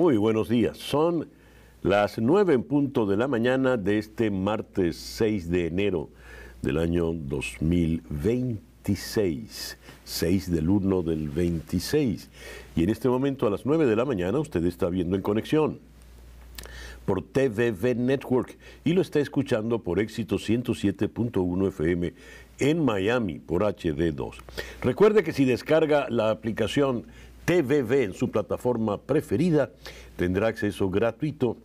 Muy buenos días. Son las 9 en punto de la mañana de este martes 6 de enero del año 2026. 6 del 1 del 26. Y en este momento a las 9 de la mañana usted está viendo En Conexión por TVV Network y lo está escuchando por Éxito 107.1 FM en Miami por HD2. Recuerde que si descarga la aplicación TVV en su plataforma preferida, tendrá acceso gratuito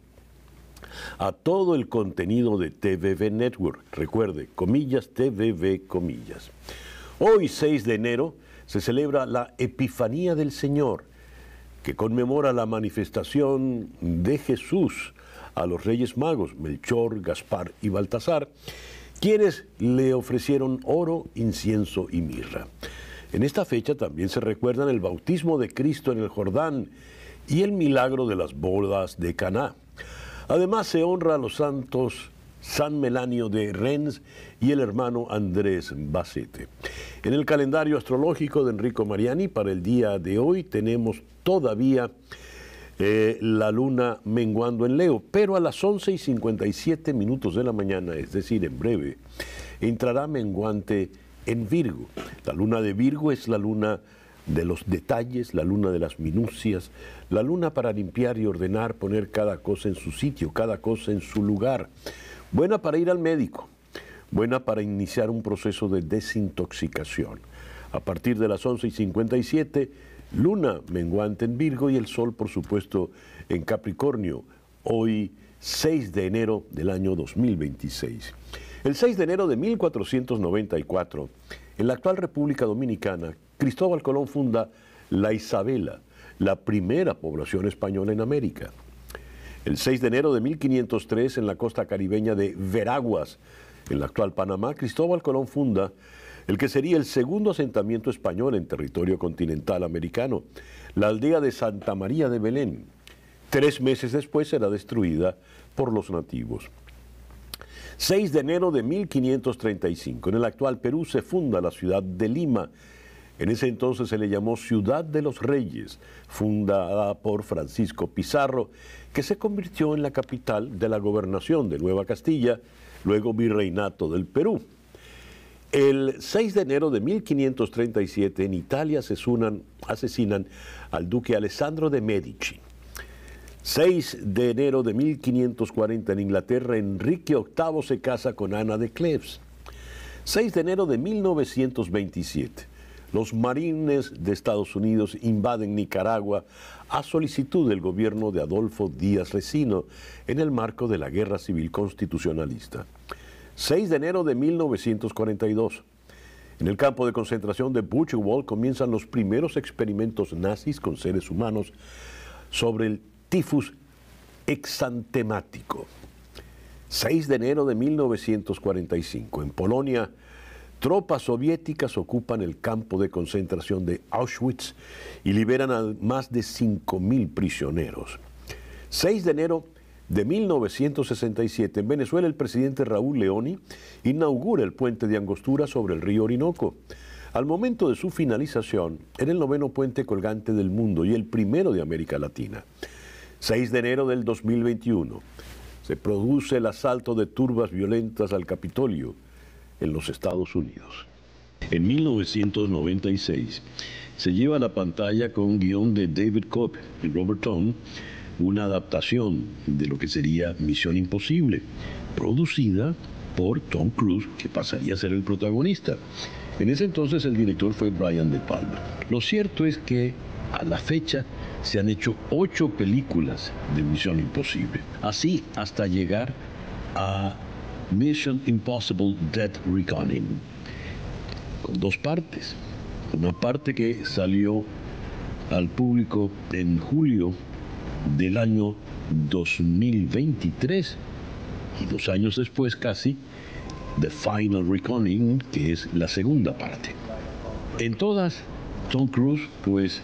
a todo el contenido de TVV Network. Recuerde, comillas, TVV, comillas. Hoy, 6 de enero, se celebra la Epifanía del Señor, que conmemora la manifestación de Jesús a los Reyes Magos, Melchor, Gaspar y Baltasar, quienes le ofrecieron oro, incienso y mirra. En esta fecha también se recuerdan el bautismo de Cristo en el Jordán y el milagro de las bodas de Caná. Además se honra a los santos San Melanio de Rennes y el hermano Andrés Bacete. En el calendario astrológico de Enrico Mariani para el día de hoy tenemos todavía la luna menguando en Leo, pero a las 11:57 de la mañana, es decir, en breve, entrará menguante en Virgo. La luna de Virgo es la luna de los detalles, la luna de las minucias, la luna para limpiar y ordenar, poner cada cosa en su sitio, cada cosa en su lugar. Buena para ir al médico, buena para iniciar un proceso de desintoxicación. A partir de las 11:57, luna menguante en Virgo y el sol, por supuesto, en Capricornio, hoy 6 de enero del año 2026. El 6 de enero de 1494, en la actual República Dominicana, Cristóbal Colón funda La Isabela, la primera población española en América. El 6 de enero de 1503, en la costa caribeña de Veraguas, en la actual Panamá, Cristóbal Colón funda el que sería el segundo asentamiento español en territorio continental americano, la aldea de Santa María de Belén. 3 meses después será destruida por los nativos. 6 de enero de 1535, en el actual Perú se funda la ciudad de Lima. En ese entonces se le llamó Ciudad de los Reyes, fundada por Francisco Pizarro, que se convirtió en la capital de la gobernación de Nueva Castilla, luego virreinato del Perú. El 6 de enero de 1537 en Italia asesinan al duque Alessandro de Medici. 6 de enero de 1540 en Inglaterra, Enrique VIII se casa con Ana de Cleves. 6 de enero de 1927, los marines de Estados Unidos invaden Nicaragua a solicitud del gobierno de Adolfo Díaz Recino en el marco de la Guerra Civil Constitucionalista. 6 de enero de 1942, en el campo de concentración de Buchenwald comienzan los primeros experimentos nazis con seres humanos sobre el tifus exantemático. 6 de enero de 1945, en Polonia, tropas soviéticas ocupan el campo de concentración de Auschwitz y liberan a más de 5.000 prisioneros. 6 de enero de 1967, en Venezuela, el presidente Raúl Leoni inaugura el puente de Angostura sobre el río Orinoco. Al momento de su finalización, era el 9º puente colgante del mundo y el primero de América Latina. 6 de enero del 2021, se produce el asalto de turbas violentas al Capitolio en los Estados Unidos. En 1996, se lleva a la pantalla con un guión de David Cobb y Robert Towne, una adaptación de lo que sería Misión Imposible, producida por Tom Cruise, que pasaría a ser el protagonista. En ese entonces el director fue Brian De Palma. Lo cierto es que a la fecha se han hecho 8 películas de Misión Imposible, así hasta llegar a Mission Impossible Dead Reckoning, con 2 partes. Una parte que salió al público en julio del año 2023 y 2 años después casi, The Final Reckoning, que es la segunda parte. En todas, Tom Cruise pues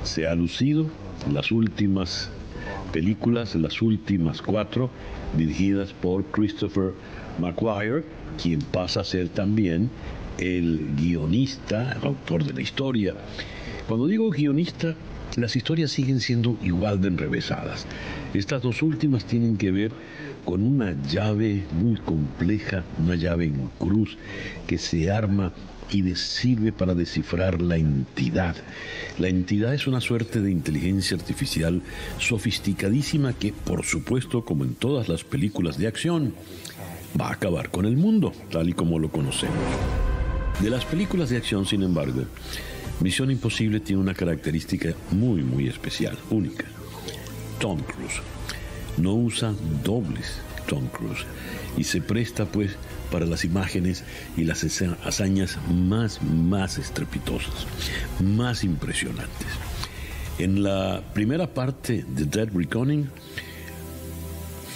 se ha lucido en las últimas películas, las últimas 4, dirigidas por Christopher McQuarrie, quien pasa a ser también el guionista, el autor de la historia. Cuando digo guionista, las historias siguen siendo igual de enrevesadas. Estas dos últimas tienen que ver con una llave muy compleja, una llave en cruz que se arma y sirve para descifrar la entidad. La entidad es una suerte de inteligencia artificial sofisticadísima que, por supuesto, como en todas las películas de acción, va a acabar con el mundo, tal y como lo conocemos. De las películas de acción, sin embargo, Misión Imposible tiene una característica muy, muy especial, única. Tom Cruise. No usa dobles Tom Cruise y se presta, pues, para las imágenes y las hazañas más estrepitosas, más impresionantes. En la primera parte de Dead Reckoning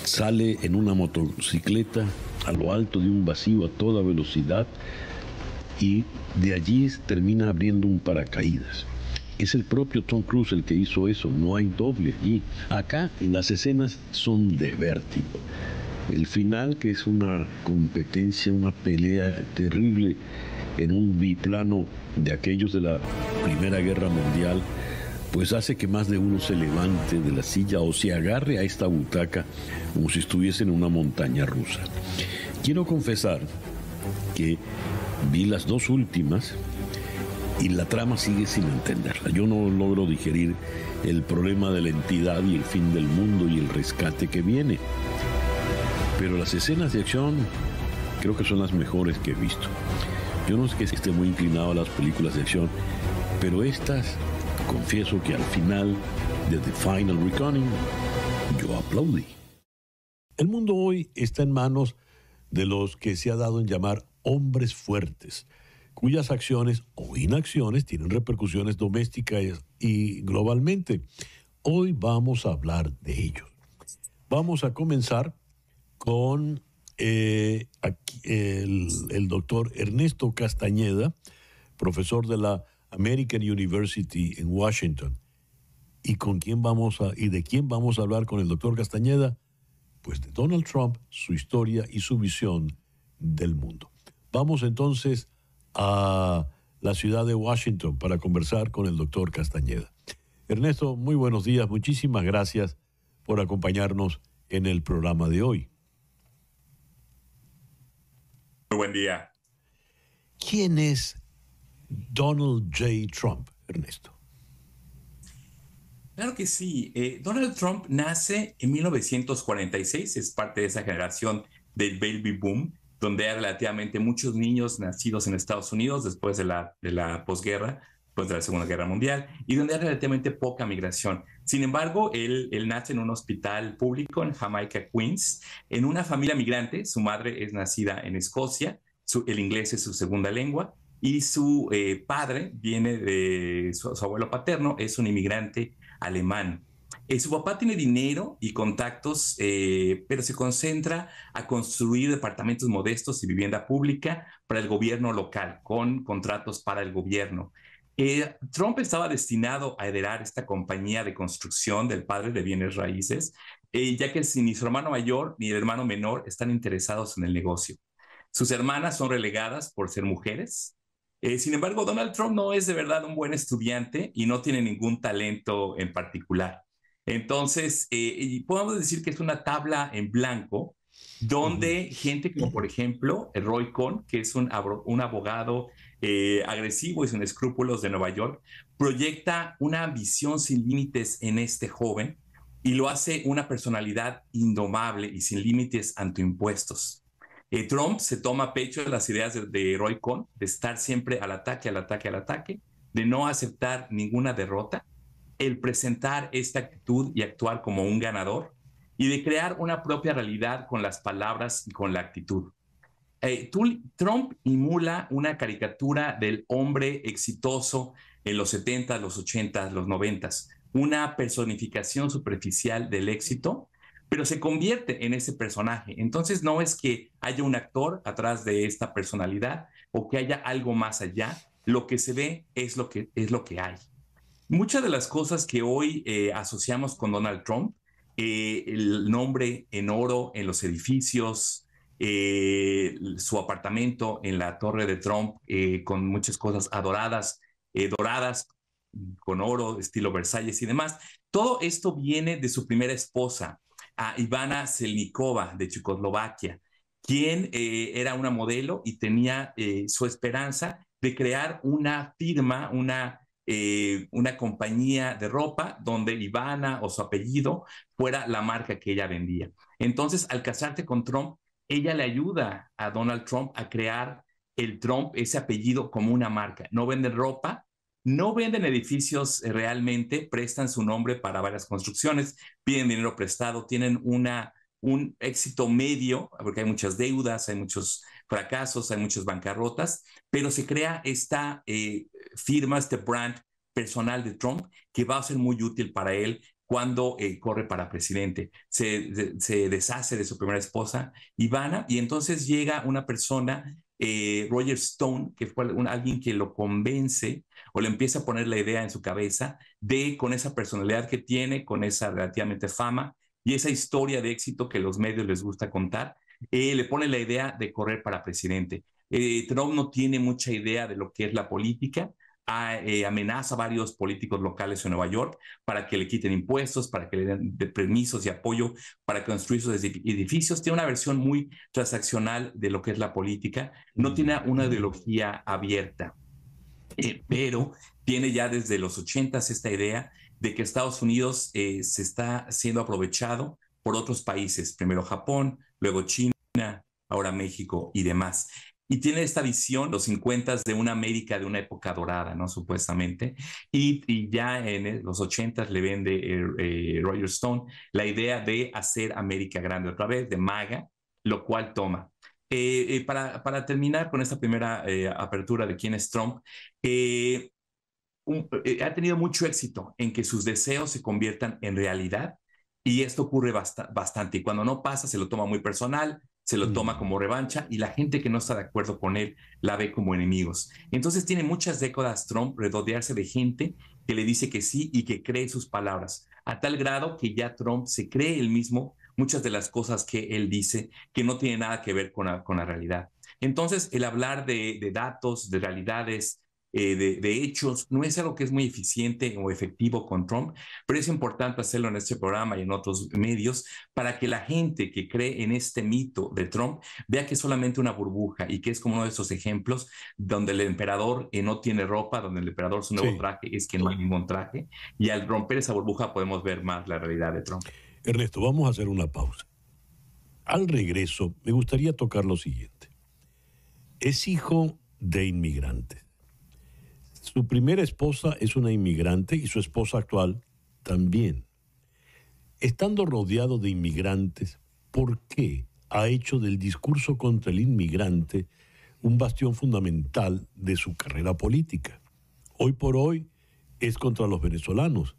sale en una motocicleta a lo alto de un vacío a toda velocidad y de allí termina abriendo un paracaídas. Es el propio Tom Cruise el que hizo eso, no hay doble. Y acá las escenas son de vértigo. El final, que es una competencia, una pelea terrible en un biplano de aquellos de la Primera Guerra Mundial, pues hace que más de uno se levante de la silla o se agarre a esta butaca como si estuviese en una montaña rusa. Quiero confesar que vi las dos últimas y la trama sigue sin entenderla. Yo no logro digerir el problema de la entidad y el fin del mundo y el rescate que viene. Pero las escenas de acción creo que son las mejores que he visto. Yo no es que esté muy inclinado a las películas de acción, pero estas, confieso que al final de The Final Reckoning, yo aplaudí. El mundo hoy está en manos de los que se ha dado en llamar hombres fuertes, cuyas acciones o inacciones tienen repercusiones domésticas y globalmente. Hoy vamos a hablar de ellos. Vamos a comenzar con el doctor Ernesto Castañeda, profesor de la American University en Washington. ¿Y de quién vamos a hablar con el doctor Castañeda? Pues de Donald Trump, su historia y su visión del mundo. Vamos entonces a la ciudad de Washington para conversar con el doctor Castañeda. Ernesto, muy buenos días. Muchísimas gracias por acompañarnos en el programa de hoy. Muy buen día. ¿Quién es Donald J. Trump, Ernesto? Claro que sí. Donald Trump nace en 1946, es parte de esa generación del baby boom, donde hay relativamente muchos niños nacidos en Estados Unidos después de la posguerra, después de la Segunda Guerra Mundial, y donde hay relativamente poca migración. Sin embargo, él nace en un hospital público en Jamaica, Queens, en una familia migrante. Su madre es nacida en Escocia, el inglés es su segunda lengua, y su padre viene de su abuelo paterno, es un inmigrante alemán. Su papá tiene dinero y contactos, pero se concentra a construir departamentos modestos y vivienda pública para el gobierno local, con contratos para el gobierno. Trump estaba destinado a heredar esta compañía de construcción del padre de bienes raíces, ya que ni su hermano mayor ni el hermano menor están interesados en el negocio. Sus hermanas son relegadas por ser mujeres. Sin embargo, Donald Trump no es de verdad un buen estudiante y no tiene ningún talento en particular. Entonces, podemos decir que es una tabla en blanco donde gente como, por ejemplo, Roy Cohn, que es un abogado agresivo y sin escrúpulos de Nueva York, proyecta una ambición sin límites en este joven y lo hace una personalidad indomable y sin límites ante impuestos. Trump se toma a pecho de las ideas de Roy Cohn, de estar siempre al ataque, al ataque, al ataque, de no aceptar ninguna derrota, el presentar esta actitud y actuar como un ganador y de crear una propia realidad con las palabras y con la actitud. Trump emula una caricatura del hombre exitoso en los 70, los 80, los 90, una personificación superficial del éxito, pero se convierte en ese personaje. Entonces no es que haya un actor atrás de esta personalidad o que haya algo más allá. Lo que se ve es lo que hay. Muchas de las cosas que hoy asociamos con Donald Trump, el nombre en oro en los edificios, su apartamento en la Torre de Trump con muchas cosas doradas, con oro, estilo Versalles y demás. Todo esto viene de su primera esposa, a Ivana Selnikova, de Checoslovaquia, quien era una modelo y tenía su esperanza de crear una firma, una compañía de ropa donde Ivana o su apellido fuera la marca que ella vendía. Entonces, al casarse con Trump, ella le ayuda a Donald Trump a crear el Trump, ese apellido, como una marca. No venden ropa, no venden edificios realmente, prestan su nombre para varias construcciones, piden dinero prestado, tienen un éxito medio, porque hay muchas deudas, hay muchos fracasos, hay muchas bancarrotas, pero se crea esta firma, este brand personal de Trump que va a ser muy útil para él cuando corre para presidente. Se deshace de su primera esposa, Ivana, y entonces llega una persona, Roger Stone, que fue alguien que lo convence o le empieza a poner la idea en su cabeza de, con esa personalidad que tiene, con esa relativamente fama y esa historia de éxito que los medios les gusta contar, le pone la idea de correr para presidente. Trump no tiene mucha idea de lo que es la política, amenaza a varios políticos locales en Nueva York para que le quiten impuestos, para que le den permisos y apoyo para construir sus edificios. Tiene una versión muy transaccional de lo que es la política, no tiene una ideología abierta, pero tiene ya desde los 80s esta idea de que Estados Unidos se está siendo aprovechado por otros países, primero Japón, luego China, ahora México y demás. Y tiene esta visión, los 50s, de una América de una época dorada, ¿no? Supuestamente. Y ya en los 80s le vende Roger Stone la idea de hacer América grande otra vez, de MAGA, lo cual toma. Para terminar con esta primera apertura de quién es Trump, ha tenido mucho éxito en que sus deseos se conviertan en realidad, y esto ocurre bastante, y cuando no pasa se lo toma muy personal, se lo toma como revancha, y la gente que no está de acuerdo con él la ve como enemigos. Entonces tiene muchas décadas Trump rodearse de gente que le dice que sí y que cree sus palabras, a tal grado que ya Trump se cree él mismo muchas de las cosas que él dice que no tienen nada que ver con la realidad. Entonces, el hablar de datos, de realidades, de hechos, no es algo que es muy eficiente o efectivo con Trump, pero es importante hacerlo en este programa y en otros medios para que la gente que cree en este mito de Trump vea que es solamente una burbuja y que es como uno de esos ejemplos donde el emperador no tiene ropa, donde el emperador su nuevo traje es que no hay ningún traje, y al romper esa burbuja podemos ver más la realidad de Trump. Ernesto, vamos a hacer una pausa. Al regreso, me gustaría tocar lo siguiente. Es hijo de inmigrantes. Su primera esposa es una inmigrante y su esposa actual también. Estando rodeado de inmigrantes, ¿por qué ha hecho del discurso contra el inmigrante un bastión fundamental de su carrera política? Hoy por hoy es contra los venezolanos,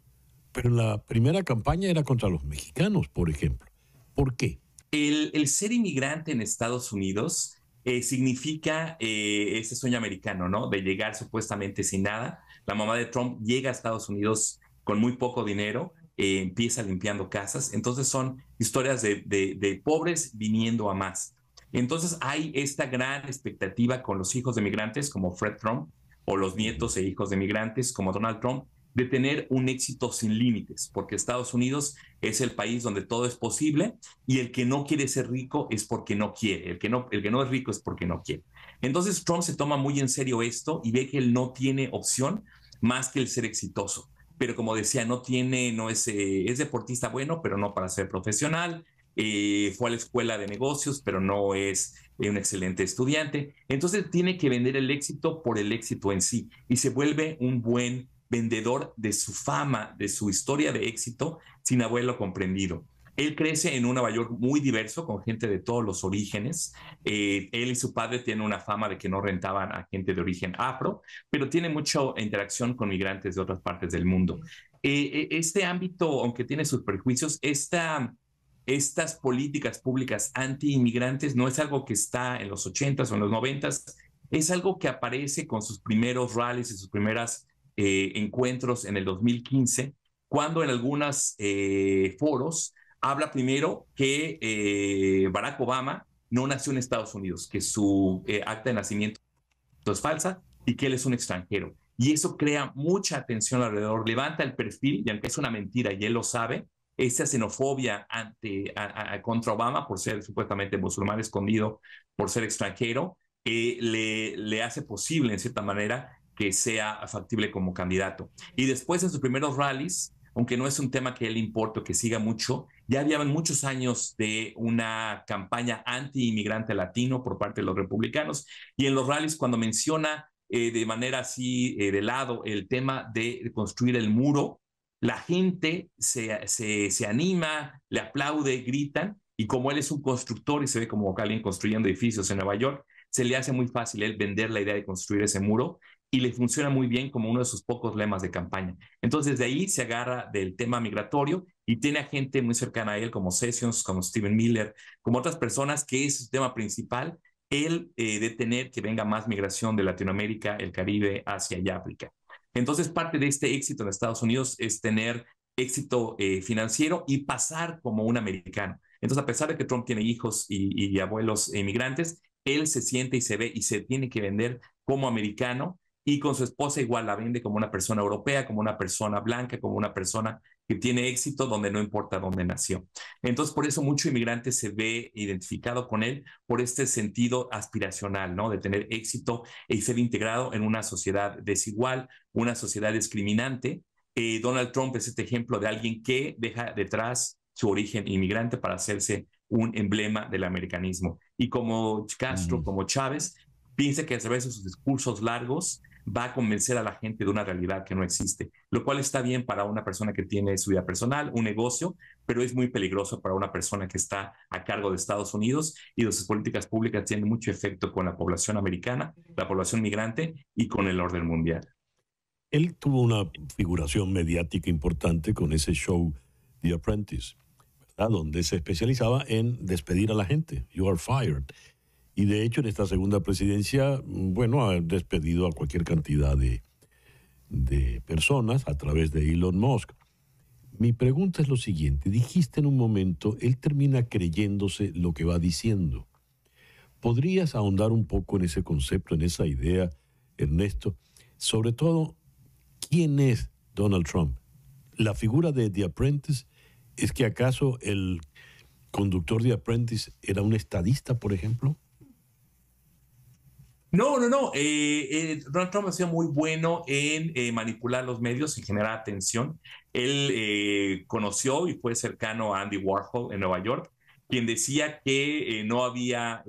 pero en la primera campaña era contra los mexicanos, por ejemplo. ¿Por qué? El ser inmigrante en Estados Unidos significa ese sueño americano, ¿no? De llegar supuestamente sin nada. La mamá de Trump llega a Estados Unidos con muy poco dinero, empieza limpiando casas. Entonces son historias de pobres viniendo a más. Entonces hay esta gran expectativa con los hijos de migrantes como Fred Trump, o los nietos e hijos de migrantes como Donald Trump, de tener un éxito sin límites, porque Estados Unidos es el país donde todo es posible, y el que no quiere ser rico es porque no quiere, el que no es rico es porque no quiere. Entonces Trump se toma muy en serio esto y ve que él no tiene opción más que el ser exitoso. Pero como decía, es deportista bueno, pero no para ser profesional. Fue a la escuela de negocios, pero no es un excelente estudiante. Entonces tiene que vender el éxito por el éxito en sí, y se vuelve un buen vendedor de su fama, de su historia de éxito, sin haberlo comprendido. Él crece en un Nueva York muy diverso, con gente de todos los orígenes. Él y su padre tienen una fama de que no rentaban a gente de origen afro, pero tiene mucha interacción con migrantes de otras partes del mundo. Este ámbito, aunque tiene sus prejuicios, estas políticas públicas anti-inmigrantes no es algo que está en los 80s o en los 90s, es algo que aparece con sus primeros rallies y sus primeras encuentros en el 2015, cuando en algunos foros habla primero que Barack Obama no nació en Estados Unidos, que su acta de nacimiento es falsa y que él es un extranjero. y eso crea mucha atención alrededor, levanta el perfil, y aunque es una mentira y él lo sabe, esa xenofobia contra Obama por ser supuestamente musulmán escondido, por ser extranjero, le hace posible, en cierta manera, que sea factible como candidato. Y después en sus primeros rallies, aunque no es un tema que él importe o que siga mucho, ya habían muchos años de una campaña anti-inmigrante latino por parte de los republicanos, y en los rallies cuando menciona de manera así de lado el tema de construir el muro, la gente se anima, le aplaude, gritan, y como él es un constructor y se ve como alguien construyendo edificios en Nueva York, se le hace muy fácil él vender la idea de construir ese muro y le funciona muy bien como uno de sus pocos lemas de campaña. Entonces de ahí se agarra del tema migratorio y tiene a gente muy cercana a él como Sessions, como Stephen Miller, como otras personas que es su tema principal, el de tener que venga más migración de Latinoamérica, el Caribe, Asia y África. Entonces parte de este éxito en Estados Unidos es tener éxito financiero y pasar como un americano. Entonces, a pesar de que Trump tiene hijos y abuelos inmigrantes, él se siente y se ve y se tiene que vender como americano, y con su esposa igual la vende como una persona europea, como una persona blanca, como una persona que tiene éxito donde no importa dónde nació. Entonces, por eso mucho inmigrante se ve identificado con él por este sentido aspiracional, ¿no? De tener éxito y ser integrado en una sociedad desigual, una sociedad discriminante. Donald Trump es este ejemplo de alguien que deja detrás su origen inmigrante para hacerse un emblema del americanismo. Y como Castro, como Chávez, piensa que a través de sus discursos largos va a convencer a la gente de una realidad que no existe, lo cual está bien para una persona que tiene su vida personal, un negocio, pero es muy peligroso para una persona que está a cargo de Estados Unidos y sus políticas públicas tienen mucho efecto con la población americana, la población migrante y con el orden mundial. Él tuvo una figuración mediática importante con ese show The Apprentice, ¿verdad? Donde se especializaba en despedir a la gente. You are fired. Y de hecho, en esta segunda presidencia, bueno, ha despedido a cualquier cantidad de personas a través de Elon Musk. Mi pregunta es lo siguiente. Dijiste en un momento, él termina creyéndose lo que va diciendo. ¿Podrías ahondar un poco en ese concepto, en esa idea, Ernesto? Sobre todo, ¿quién es Donald Trump? La figura de The Apprentice, ¿es que acaso el conductor de Apprentice era un estadista, por ejemplo? No. Donald Trump ha sido muy bueno en manipular los medios y generar atención. Él conoció y fue cercano a Andy Warhol en Nueva York, quien decía que no había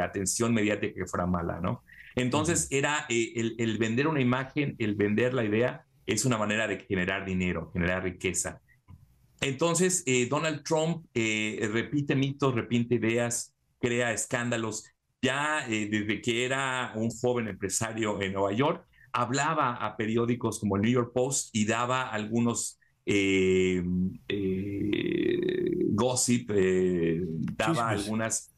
atención mediática que fuera mala, ¿no? Entonces era el vender una imagen, el vender la idea, es una manera de generar dinero, generar riqueza. Entonces, Donald Trump repite mitos, repite ideas, crea escándalos. Ya desde que era un joven empresario en Nueva York, hablaba a periódicos como el New York Post y daba algunos gossip, daba Chismes. algunas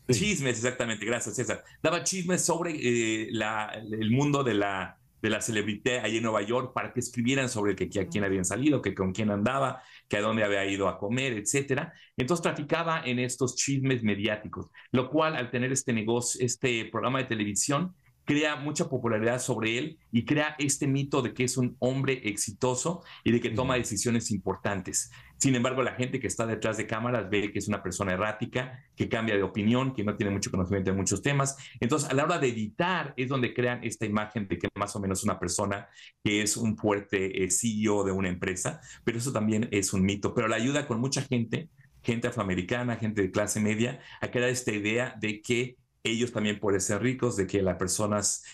Sí. chismes, exactamente, gracias César. Daba chismes sobre el mundo de la celebrité ahí en Nueva York para que escribieran sobre que a quién habían salido, que con quién andaba, que a dónde había ido a comer, etcétera. Entonces traficaba en estos chismes mediáticos, lo cual al tener este negocio, este programa de televisión, crea mucha popularidad sobre él y crea este mito de que es un hombre exitoso y de que toma decisiones importantes. Sin embargo, la gente que está detrás de cámaras ve que es una persona errática, que cambia de opinión, que no tiene mucho conocimiento de muchos temas. Entonces, a la hora de editar es donde crean esta imagen de que más o menos una persona que es un fuerte CEO de una empresa, pero eso también es un mito. Pero la ayuda con mucha gente, gente afroamericana, gente de clase media, a crear esta idea de que ellos también pueden ser ricos, de que las personas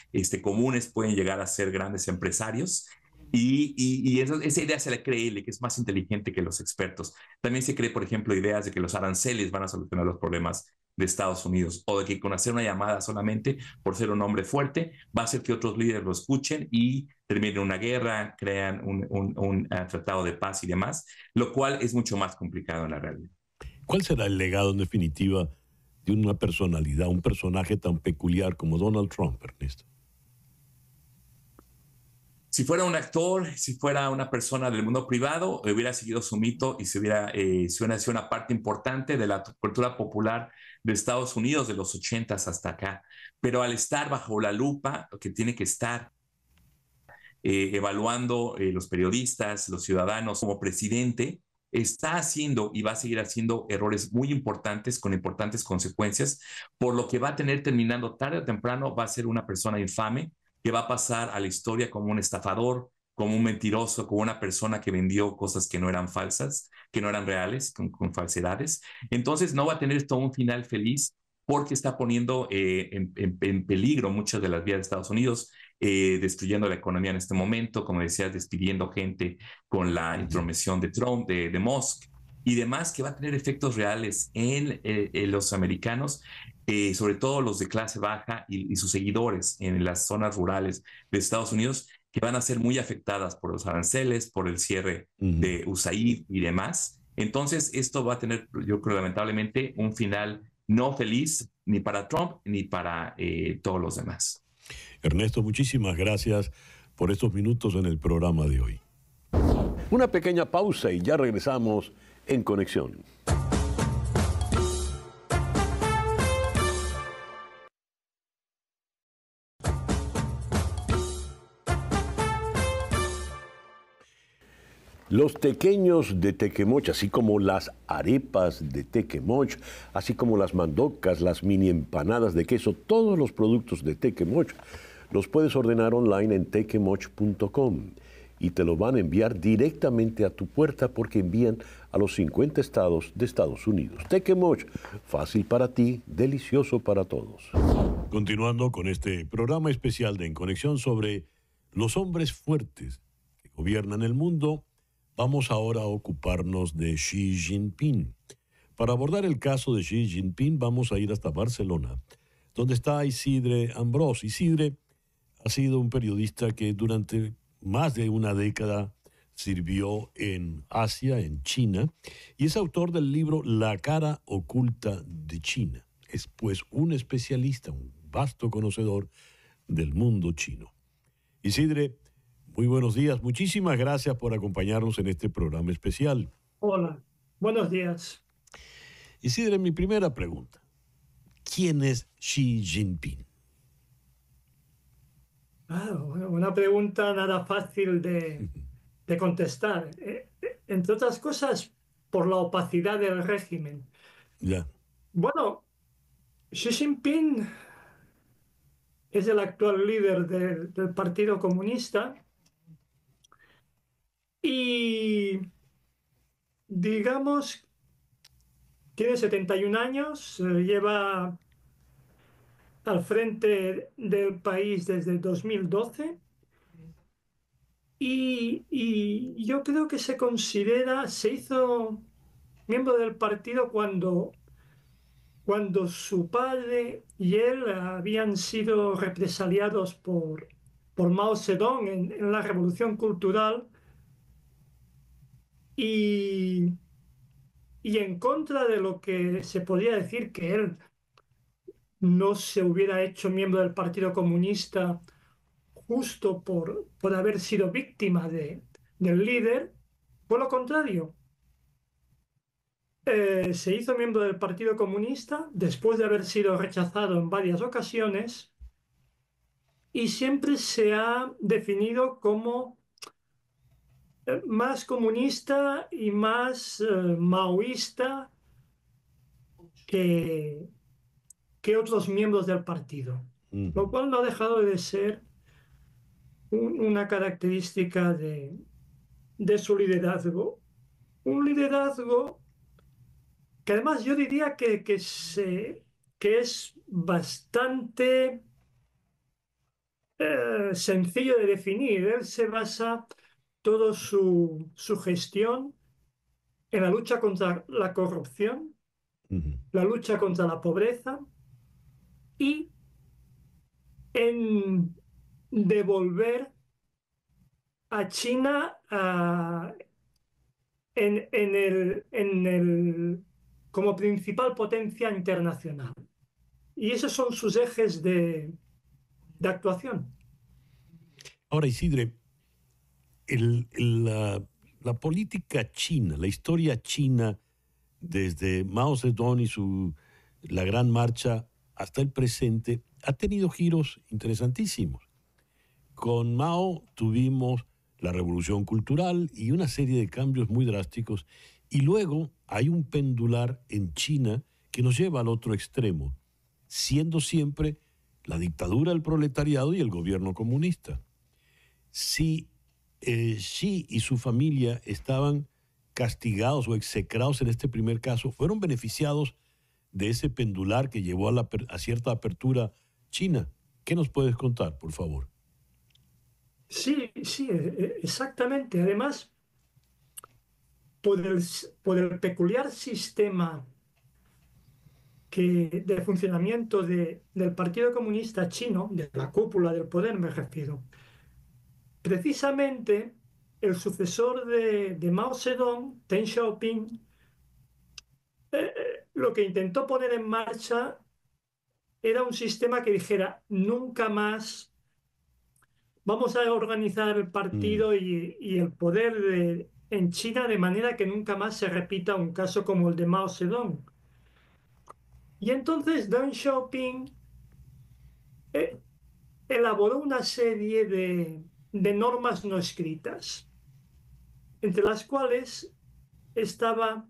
comunes pueden llegar a ser grandes empresarios. Y esa idea se la cree él, que es más inteligente que los expertos. También se cree, por ejemplo, ideas de que los aranceles van a solucionar los problemas de Estados Unidos, o de que con hacer una llamada solamente por ser un hombre fuerte va a hacer que otros líderes lo escuchen y terminen una guerra, crean un tratado de paz y demás, lo cual es mucho más complicado en la realidad. ¿Cuál será el legado en definitiva de una personalidad, un personaje tan peculiar como Donald Trump, Ernesto? Si fuera un actor, si fuera una persona del mundo privado, hubiera seguido su mito y se hubiera sido una parte importante de la cultura popular de Estados Unidos de los 80s hasta acá. Pero al estar bajo la lupa, lo que tiene que estar, evaluando los periodistas, los ciudadanos como presidente, está haciendo y va a seguir haciendo errores muy importantes con importantes consecuencias, por lo que va a tener terminando tarde o temprano, va a ser una persona infame que va a pasar a la historia como un estafador, como un mentiroso, como una persona que vendió cosas que no eran falsas, que no eran reales, con falsedades. Entonces no va a tener todo un final feliz porque está poniendo en peligro muchas de las vías de Estados Unidos, destruyendo la economía en este momento, como decías, despidiendo gente con la intromisión de Trump, de Musk y demás, que va a tener efectos reales en los americanos, sobre todo los de clase baja y sus seguidores en las zonas rurales de Estados Unidos, que van a ser muy afectadas por los aranceles, por el cierre de USAID y demás. Entonces, esto va a tener, yo creo, lamentablemente, un final no feliz ni para Trump ni para todos los demás. Ernesto, muchísimas gracias por estos minutos en el programa de hoy. Una pequeña pausa y ya regresamos en Conexión. Los tequeños de Tequemoch, así como las arepas de Tequemoch, así como las mandocas, las mini empanadas de queso, todos los productos de Tequemoch los puedes ordenar online en tequemoch.com y te lo van a enviar directamente a tu puerta porque envían a los 50 estados de Estados Unidos. Tequemoch, fácil para ti, delicioso para todos. Continuando con este programa especial de En Conexión sobre los hombres fuertes que gobiernan el mundo, vamos ahora a ocuparnos de Xi Jinping. Para abordar el caso de Xi Jinping vamos a ir hasta Barcelona, donde está Isidre Ambrós. Isidre ha sido un periodista que durante más de una década sirvió en Asia, en China, y es autor del libro La cara oculta de China. Es pues un especialista, un vasto conocedor del mundo chino. Isidre, muy buenos días. Muchísimas gracias por acompañarnos en este programa especial. Hola, buenos días. Isidre, mi primera pregunta. ¿Quién es Xi Jinping? Una pregunta nada fácil de contestar. Entre otras cosas, por la opacidad del régimen. Ya. Bueno, Xi Jinping es el actual líder del Partido Comunista y, digamos, tiene 71 años, lleva al frente del país desde 2012 y yo creo que se hizo miembro del partido cuando su padre y él habían sido represaliados por Mao Zedong en la Revolución Cultural y en contra de lo que se podía decir que él no se hubiera hecho miembro del Partido Comunista justo por haber sido víctima del líder, fue lo contrario. Se hizo miembro del Partido Comunista después de haber sido rechazado en varias ocasiones y siempre se ha definido como más comunista y más maoísta que otros miembros del partido, lo cual no ha dejado de ser una característica de su liderazgo. Un liderazgo que además yo diría que es bastante sencillo de definir. Él se basa toda su gestión en la lucha contra la corrupción, la lucha contra la pobreza y en devolver a China como principal potencia internacional. Y esos son sus ejes de actuación. Ahora, Isidre, la política china, la historia china, desde Mao Zedong y la Gran Marcha hasta el presente, ha tenido giros interesantísimos. con Mao tuvimos la revolución cultural y una serie de cambios muy drásticos. Y luego hay un pendular en China que nos lleva al otro extremo, siendo siempre la dictadura del proletariado y el gobierno comunista. Si Xi y su familia estaban castigados o execrados en este primer caso, fueron beneficiados de ese pendular que llevó a cierta apertura china. ¿Qué nos puedes contar, por favor? Sí, sí, exactamente. Además, por el peculiar sistema de funcionamiento del Partido Comunista Chino, de la cúpula del poder me refiero, precisamente el sucesor de Mao Zedong, Deng Xiaoping, lo que intentó poner en marcha era un sistema que dijera, nunca más vamos a organizar el Mm, partido y el poder en China de manera que nunca más se repita un caso como el de Mao Zedong. Y entonces Deng Xiaoping eh, elaboró una serie de normas no escritas, entre las cuales estaba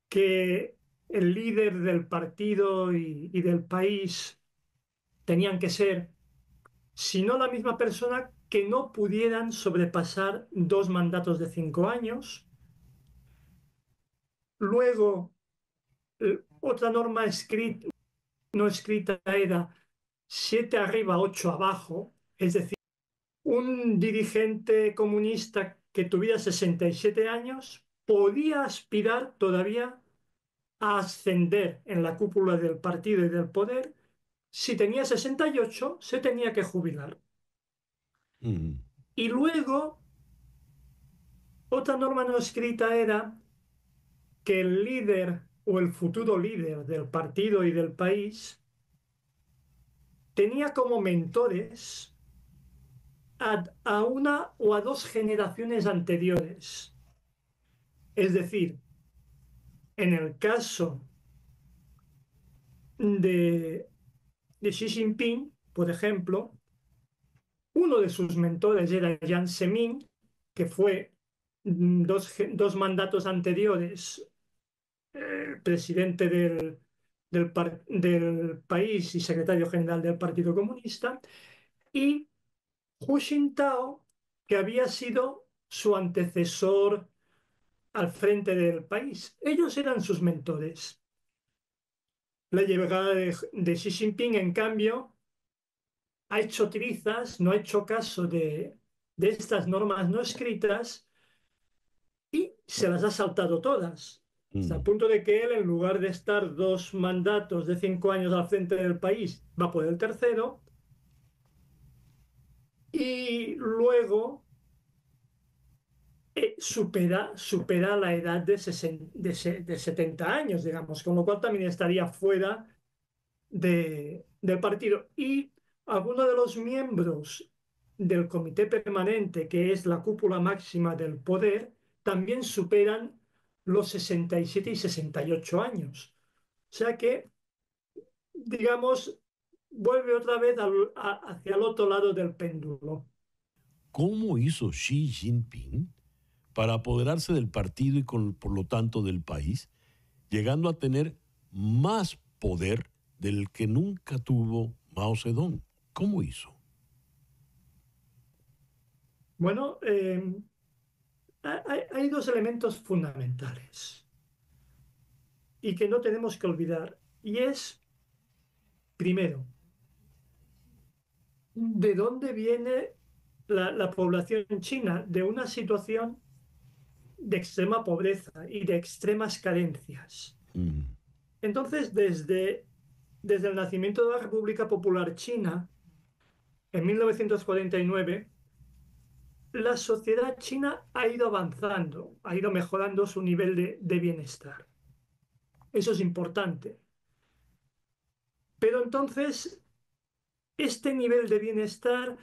que el líder del partido y del país tenían que ser, si no la misma persona, que no pudieran sobrepasar 2 mandatos de 5 años. Luego, otra norma no escrita era 7 arriba, 8 abajo, es decir, un dirigente comunista que tuviera 67 años podía aspirar todavía a ascender en la cúpula del partido y del poder. Si tenía 68, se tenía que jubilar. mm, Y luego, otra norma no escrita era que el líder o el futuro líder del partido y del país tenía como mentores a una o a 2 generaciones anteriores. Es decir, en el caso de, de Xi Jinping, por ejemplo, uno de sus mentores era Jiang Zemin, que fue 2 mandatos anteriores presidente del país y secretario general del Partido Comunista, y Hu Jintao, que había sido su antecesor al frente del país. Ellos eran sus mentores. La llegada de Xi Jinping, en cambio, ha hecho trizas, no ha hecho caso de estas normas no escritas y se las ha saltado todas. Hasta el mm. punto de que él, en lugar de estar 2 mandatos de 5 años al frente del país, va por el tercero. Y luego supera la edad de 70 años, digamos, con lo cual también estaría fuera del partido. Y algunos de los miembros del comité permanente, que es la cúpula máxima del poder, también superan los 67 y 68 años. O sea que, digamos, vuelve otra vez hacia el otro lado del péndulo. ¿Cómo hizo Xi Jinping para apoderarse del partido y por lo tanto del país, llegando a tener más poder del que nunca tuvo Mao Zedong? ¿Cómo hizo? Bueno, hay 2 elementos fundamentales y que no tenemos que olvidar. Y es, primero, ¿de dónde viene la población china? De una situación de extrema pobreza y de extremas carencias. Mm, Entonces, desde el nacimiento de la República Popular China, en 1949, la sociedad china ha ido avanzando, ha ido mejorando su nivel de bienestar. Eso es importante. Pero entonces, este nivel de bienestar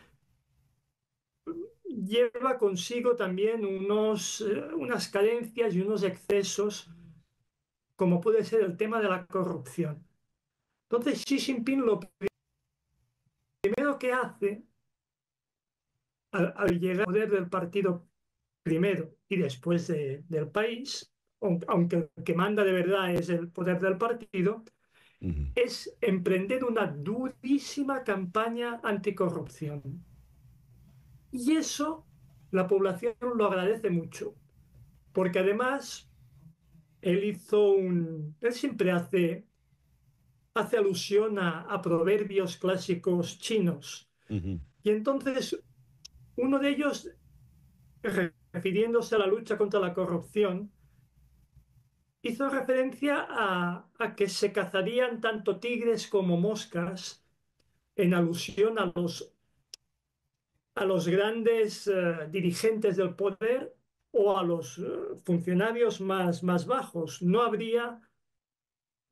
lleva consigo también unas carencias y unos excesos, como puede ser el tema de la corrupción. Entonces, Xi Jinping lo primero que hace al llegar al poder del partido primero y después del país, aunque el que manda de verdad es el poder del partido, es emprender una durísima campaña anticorrupción. Y eso la población lo agradece mucho, porque además él siempre hace alusión a proverbios clásicos chinos. Y entonces uno de ellos, refiriéndose a la lucha contra la corrupción, hizo referencia a que se cazarían tanto tigres como moscas en alusión a los grandes dirigentes del poder o a los funcionarios más bajos. No habría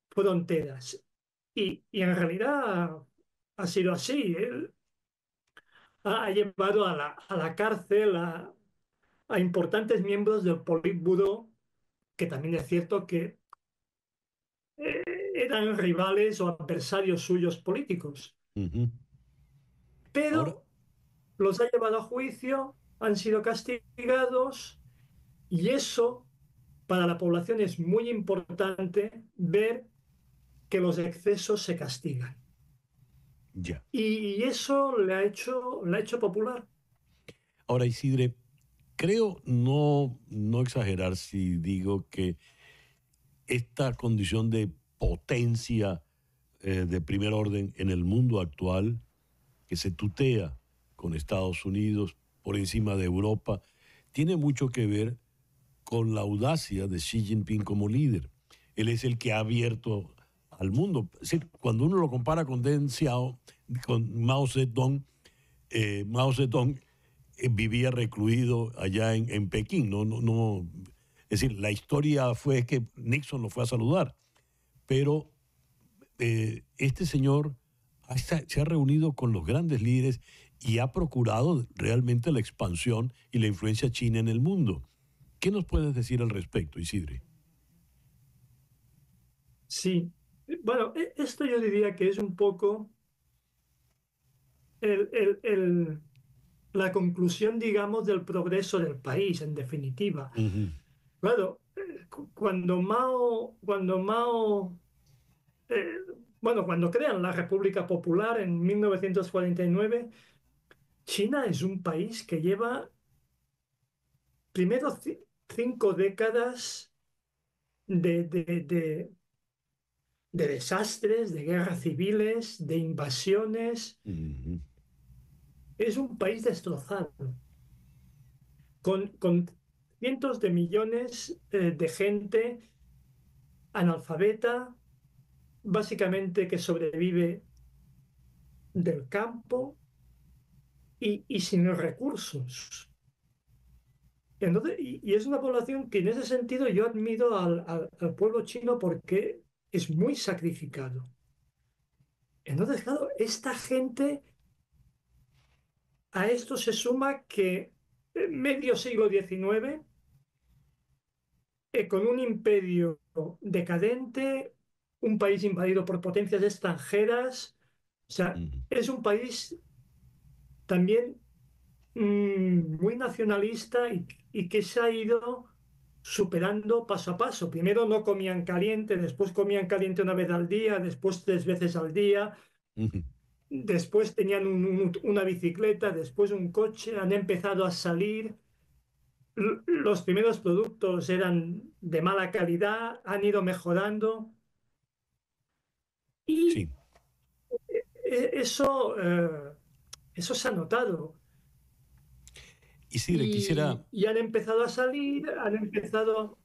fronteras. Y en realidad ha sido así. Él ha llevado a la cárcel a importantes miembros del Politburo, que también es cierto que eh, eran rivales o adversarios suyos políticos. Ahora, Pero los ha llevado a juicio, han sido castigados y eso para la población es muy importante ver que los excesos se castigan. ya. Y eso le ha hecho popular. Ahora, Isidre, creo no exagerar si digo que esta condición de potencia de primer orden en el mundo actual, que se tutea con Estados Unidos por encima de Europa, tiene mucho que ver con la audacia de Xi Jinping como líder. Él es el que ha abierto al mundo. Es decir, cuando uno lo compara con Deng Xiao, con Mao Zedong, Mao Zedong vivía recluido allá en Pekín. Es decir, la historia fue que Nixon lo fue a saludar, pero este señor se ha reunido con los grandes líderes y ha procurado realmente la expansión y la influencia china en el mundo. ¿Qué nos puedes decir al respecto, Isidre? Sí. Bueno, esto yo diría que es un poco el, el- el- la conclusión, digamos, del progreso del país, en definitiva. Ujú. Claro, cuando Mao, eh, bueno, cuando crean la República Popular en 1949, China es un país que lleva primero 5 décadas de, de, de- de desastres, de guerras civiles, de invasiones. Ujú. Es un país destrozado, con cientos de millones de gente analfabeta, básicamente que sobrevive del campo y sin recursos. Entonces, y es una población que en ese sentido yo admiro al pueblo chino porque es muy sacrificado. Entonces, claro, esta gente, a esto se suma que medio siglo XIX, con un imperio decadente, un país invadido por potencias extranjeras, o sea, Ujú. es un país también muy nacionalista y que se ha ido superando paso a paso. Primero no comían caliente, después comían caliente una vez al día, después 3 veces al día, Ujú. después tenían una bicicleta, después un coche, han empezado a salir. Los primeros productos eran de mala calidad, han ido mejorando y Sí. eso, eso se ha notado. Isidre, quisiera, Y han empezado a salir, han empezado.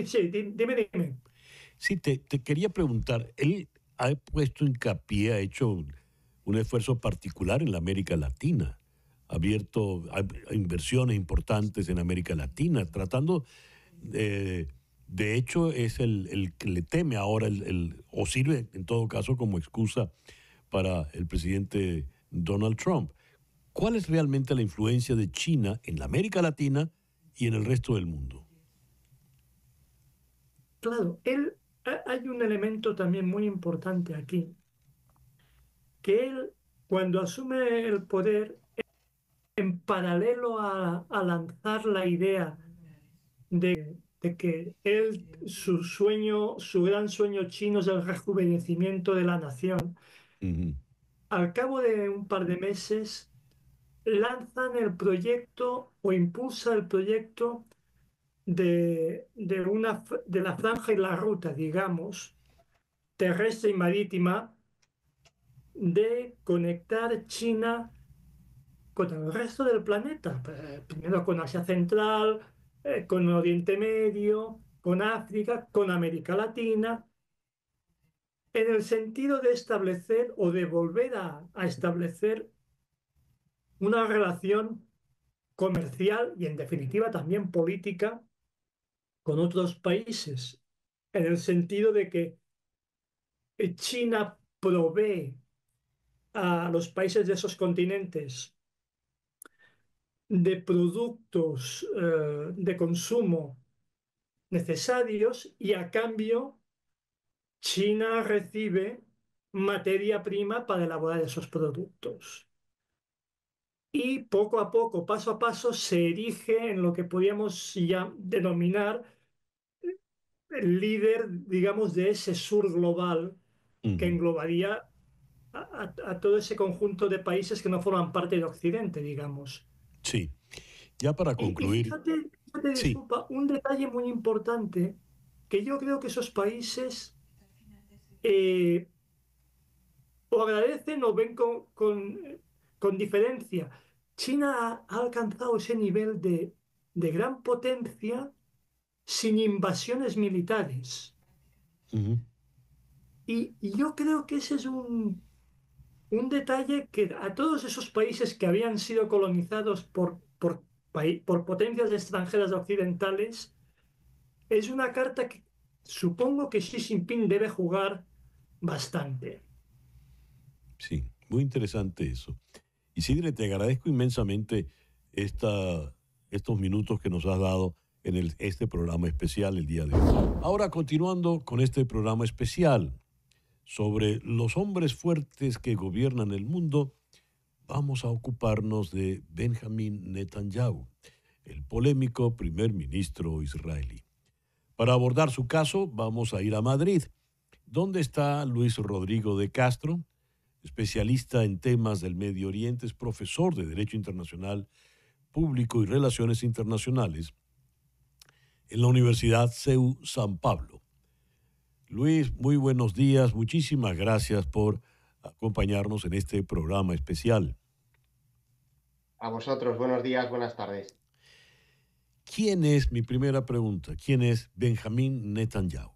Sí, dime. sí, te quería preguntar, él ha puesto hincapié, ha hecho un esfuerzo particular en la América Latina, ha abierto a inversiones importantes en América Latina, tratando, de hecho, es el que le teme ahora, o sirve en todo caso como excusa para el presidente Donald Trump. ¿Cuál es realmente la influencia de China en la América Latina y en el resto del mundo? Claro, hay un elemento también muy importante aquí, que él, cuando asume el poder, en paralelo a lanzar la idea de que él, su sueño, su gran sueño chino es el rejuvenecimiento de la nación, Ujú, al cabo de un par de meses lanzan el proyecto o impulsa el proyecto de la franja y la ruta, digamos, terrestre y marítima, de conectar China con el resto del planeta. Primero con Asia Central, con Oriente Medio, con África, con América Latina, en el sentido de establecer o de volver a establecer una relación comercial y en definitiva también política con otros países, en el sentido de que China provee a los países de esos continentes de productos de consumo necesarios y a cambio China recibe materia prima para elaborar esos productos. Y poco a poco, paso a paso, se erige en lo que podríamos ya denominar el líder, digamos, de ese sur global que ujú. englobaría a todo ese conjunto de países que no forman parte de Occidente, digamos. Sí, ya para Y concluir, fíjate, sí. disculpa, un detalle muy importante que yo creo que esos países eh, o agradecen o ven con diferencia. China ha alcanzado ese nivel de gran potencia sin invasiones militares. Ujú, Y yo creo que ese es un detalle que a todos esos países que habían sido colonizados por potencias extranjeras occidentales, es una carta que supongo que Xi Jinping debe jugar bastante. sí, muy interesante eso. Isidre, te agradezco inmensamente esta, estos minutos que nos has dado en este programa especial el día de hoy. Ahora, continuando con este programa especial sobre los hombres fuertes que gobiernan el mundo, vamos a ocuparnos de Benjamin Netanyahu, el polémico primer ministro israelí. Para abordar su caso, vamos a ir a Madrid, donde está Luis Rodrigo de Castro, especialista en temas del Medio Oriente, es profesor de Derecho Internacional Público y Relaciones Internacionales en la Universidad CEU San Pablo. Luis, muy buenos días, muchísimas gracias por acompañarnos en este programa especial. A vosotros, buenos días, buenas tardes. ¿Quién es, mi primera pregunta, quién es Benjamín Netanyahu?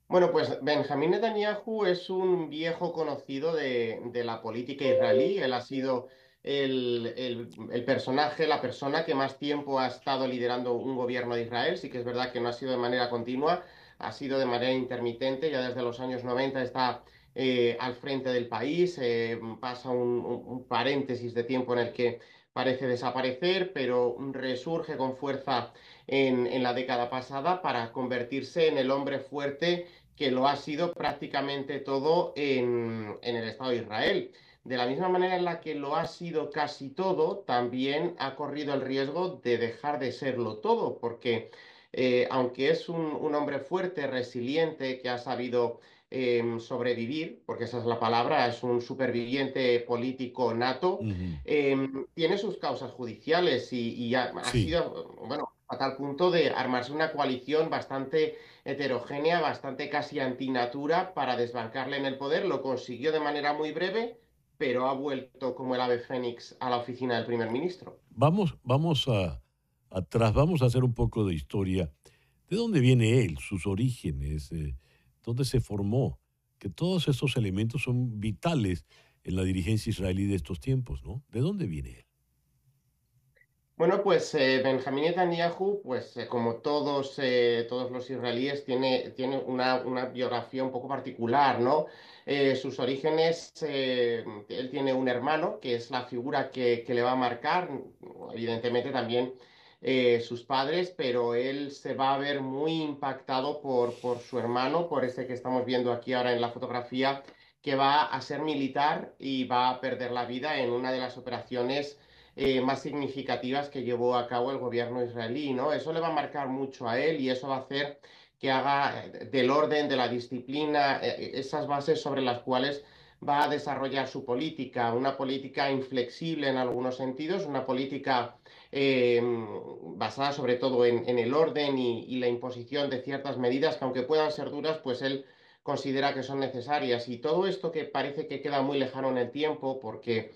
Bueno, pues Benjamín Netanyahu es un viejo conocido de la política israelí. Él ha sido el personaje, la persona que más tiempo ha estado liderando un gobierno de Israel. Sí que es verdad que no ha sido de manera continua, ha sido de manera intermitente. Ya desde los años 90 está al frente del país. Pasa un paréntesis de tiempo en el que parece desaparecer, pero resurge con fuerza en la década pasada para convertirse en el hombre fuerte que lo ha sido prácticamente todo en el Estado de Israel. De la misma manera en la que lo ha sido casi todo, también ha corrido el riesgo de dejar de serlo todo, porque aunque es un hombre fuerte, resiliente, que ha sabido sobrevivir, porque esa es la palabra, es un superviviente político nato, Ujú. tiene sus causas judiciales y ha Sí, sido, bueno, a tal punto de armarse una coalición bastante heterogénea, bastante casi antinatura para desbancarle en el poder. Lo consiguió de manera muy breve, pero ha vuelto como el ave fénix a la oficina del primer ministro. vamos atrás, vamos a hacer un poco de historia. ¿De dónde viene él? Sus orígenes, dónde se formó, que todos estos elementos son vitales en la dirigencia israelí de estos tiempos, ¿no? ¿De dónde viene él? Bueno, pues Benjamín Netanyahu, pues como todos los israelíes, tiene una biografía un poco particular, ¿no? Sus orígenes, él tiene un hermano que es la figura que le va a marcar, evidentemente también sus padres, pero él se va a ver muy impactado por su hermano, por ese que estamos viendo aquí ahora en la fotografía, que va a ser militar y va a perder la vida en una de las operaciones más significativas que llevó a cabo el gobierno israelí, ¿no? Eso le va a marcar mucho a él y eso va a hacer que haga del orden, de la disciplina, esas bases sobre las cuales va a desarrollar su política, una política inflexible en algunos sentidos, una política eh, basada sobre todo en el orden y la imposición de ciertas medidas que aunque puedan ser duras, pues él considera que son necesarias. Y todo esto que parece que queda muy lejano en el tiempo, porque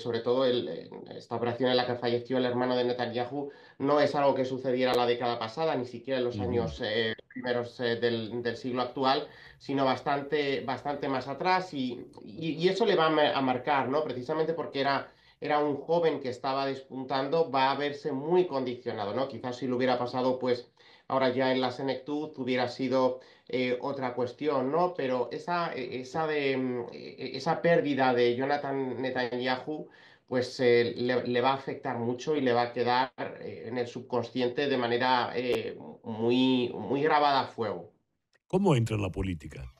sobre todo esta operación en la que falleció el hermano de Netanyahu no es algo que sucediera la década pasada, ni siquiera en los Ujú. años primeros del siglo actual, sino bastante más atrás y eso le va a marcar, ¿no? Precisamente porque era un joven que estaba despuntando, va a verse muy condicionado, ¿no? Quizás si lo hubiera pasado, pues ahora ya en la senectud hubiera sido otra cuestión, ¿no? Pero esa pérdida de Jonathan Netanyahu, pues le va a afectar mucho y le va a quedar en el subconsciente de manera muy grabada a fuego. ¿Cómo entra en la política?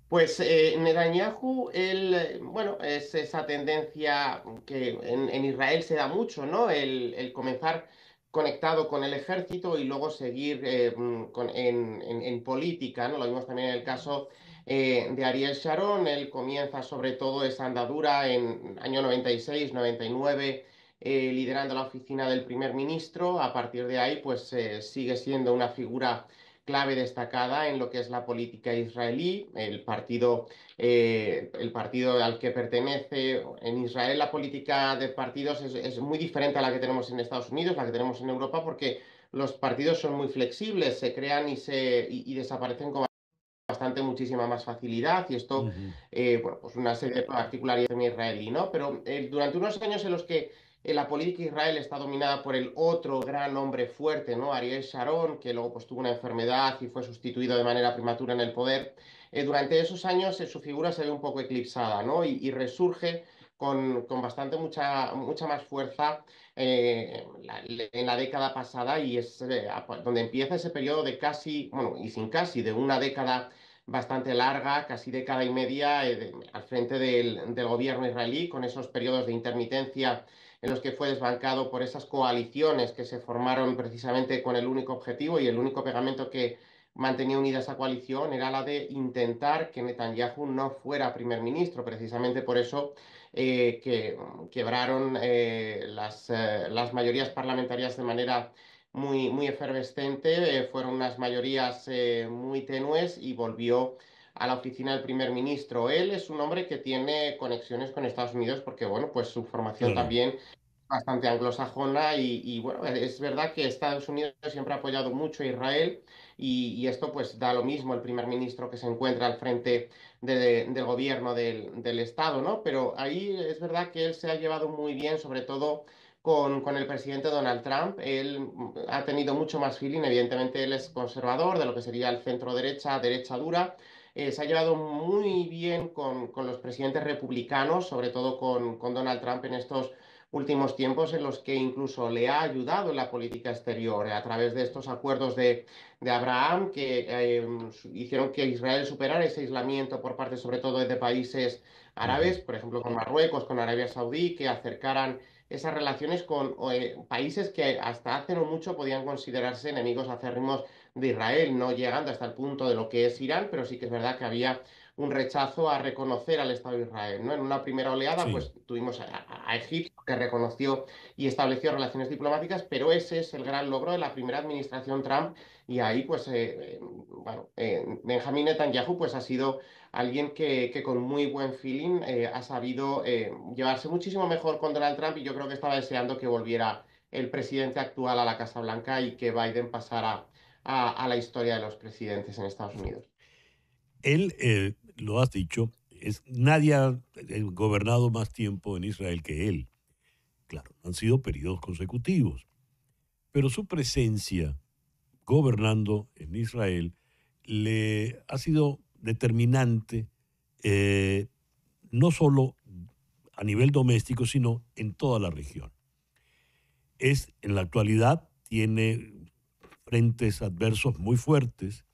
Pues Netanyahu, bueno, es esa tendencia que en Israel se da mucho, ¿no? El comenzar conectado con el ejército y luego seguir en política, ¿no? Lo vimos también en el caso de Ariel Sharon. Él comienza sobre todo esa andadura en año 96, 99, liderando la oficina del primer ministro. A partir de ahí, pues sigue siendo una figura clave destacada en lo que es la política israelí, el partido al que pertenece. En Israel la política de partidos es muy diferente a la que tenemos en Estados Unidos, la que tenemos en Europa, porque los partidos son muy flexibles, se crean y desaparecen con muchísima más facilidad y esto, Ujú. bueno, pues una serie de particularidades en israelí, ¿no? Pero durante unos años en los que la política de Israel está dominada por el otro gran hombre fuerte, ¿no? Ariel Sharon, que luego pues tuvo una enfermedad y fue sustituido de manera prematura en el poder. Durante esos años su figura se ve un poco eclipsada, ¿no? Y resurge con mucha más fuerza en la década pasada y es donde empieza ese periodo de casi, bueno, y sin casi, de una década bastante larga, casi década y media, al frente del gobierno israelí, con esos periodos de intermitencia en los que fue desbancado por esas coaliciones que se formaron precisamente con el único objetivo y el único pegamento que mantenía unida esa coalición era la de intentar que Netanyahu no fuera primer ministro. Precisamente por eso que quebraron las mayorías parlamentarias de manera muy efervescente, fueron unas mayorías muy tenues y volvió a la oficina del primer ministro. Él es un hombre que tiene conexiones con Estados Unidos porque, bueno, pues su formación Claro. también bastante anglosajona bueno, es verdad que Estados Unidos siempre ha apoyado mucho a Israel y esto pues da lo mismo el primer ministro que se encuentra al frente del gobierno del Estado, ¿no? Pero ahí es verdad que él se ha llevado muy bien, sobre todo con el presidente Donald Trump. Él ha tenido mucho más feeling, evidentemente él es conservador, de lo que sería el centro derecha, derecha dura. Se ha llevado muy bien con los presidentes republicanos, sobre todo con Donald Trump en estos últimos tiempos en los que incluso le ha ayudado en la política exterior a través de estos acuerdos de Abraham que hicieron que Israel superara ese aislamiento por parte sobre todo de países Ujú. árabes, por ejemplo con Marruecos, con Arabia Saudí, que acercaran esas relaciones con países que hasta hace no mucho podían considerarse enemigos acérrimos de Israel, no llegando hasta el punto de lo que es Irán, pero sí que es verdad que había un rechazo a reconocer al Estado de Israel, ¿no? En una primera oleada, Sí. pues tuvimos a Egipto, que reconoció y estableció relaciones diplomáticas, pero ese es el gran logro de la primera administración Trump, y ahí, pues, bueno, Benjamín Netanyahu, pues, ha sido alguien que con muy buen feeling ha sabido llevarse muchísimo mejor con Donald Trump, y yo creo que estaba deseando que volviera el presidente actual a la Casa Blanca y que Biden pasara a la historia de los presidentes en Estados Unidos. Él, lo has dicho, nadie ha gobernado más tiempo en Israel que él. Claro, han sido periodos consecutivos, pero su presencia gobernando en Israel le ha sido determinante, eh, no solo a nivel doméstico, sino en toda la región. En la actualidad tiene frentes adversos muy fuertes,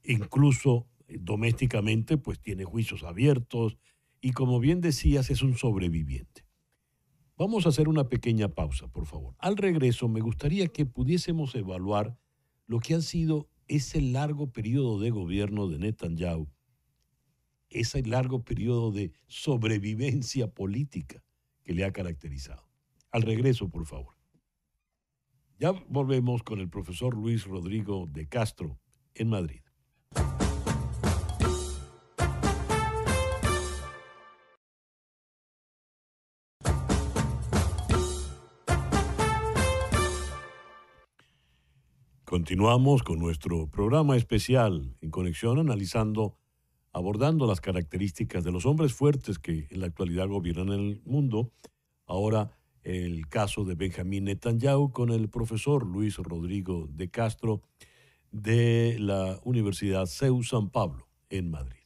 incluso domésticamente pues tiene juicios abiertos y como bien decías es un sobreviviente. Vamos a hacer una pequeña pausa, por favor. Al regreso me gustaría que pudiésemos evaluar lo que ha sido ese largo periodo de gobierno de Netanyahu, ese largo periodo de sobrevivencia política que le ha caracterizado. Al regreso, por favor. Ya volvemos con el profesor Luis Rodrigo de Castro en Madrid. Continuamos con nuestro programa especial en conexión, abordando las características de los hombres fuertes que en la actualidad gobiernan el mundo. Ahora el caso de Benjamín Netanyahu con el profesor Luis Rodrigo de Castro de la Universidad CEU San Pablo en Madrid.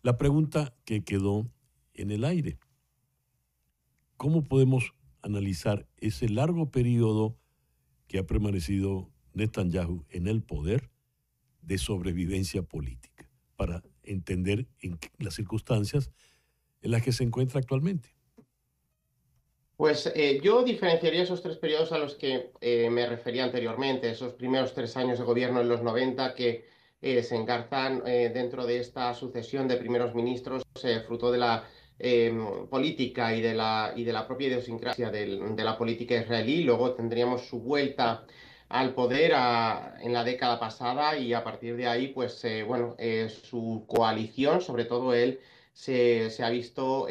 La pregunta que quedó en el aire: ¿cómo podemos analizar ese largo periodo que ha permanecido Netanyahu en el poder de sobrevivencia política para entender las circunstancias en las que se encuentra actualmente? Pues yo diferenciaría esos tres periodos a los que me refería anteriormente, esos primeros 3 años de gobierno en los 90 que se engarzan dentro de esta sucesión de primeros ministros, fruto de la política y de la propia idiosincrasia de la política israelí. Luego tendríamos su vuelta al poder en la década pasada y a partir de ahí, pues bueno, su coalición, sobre todo él, se ha visto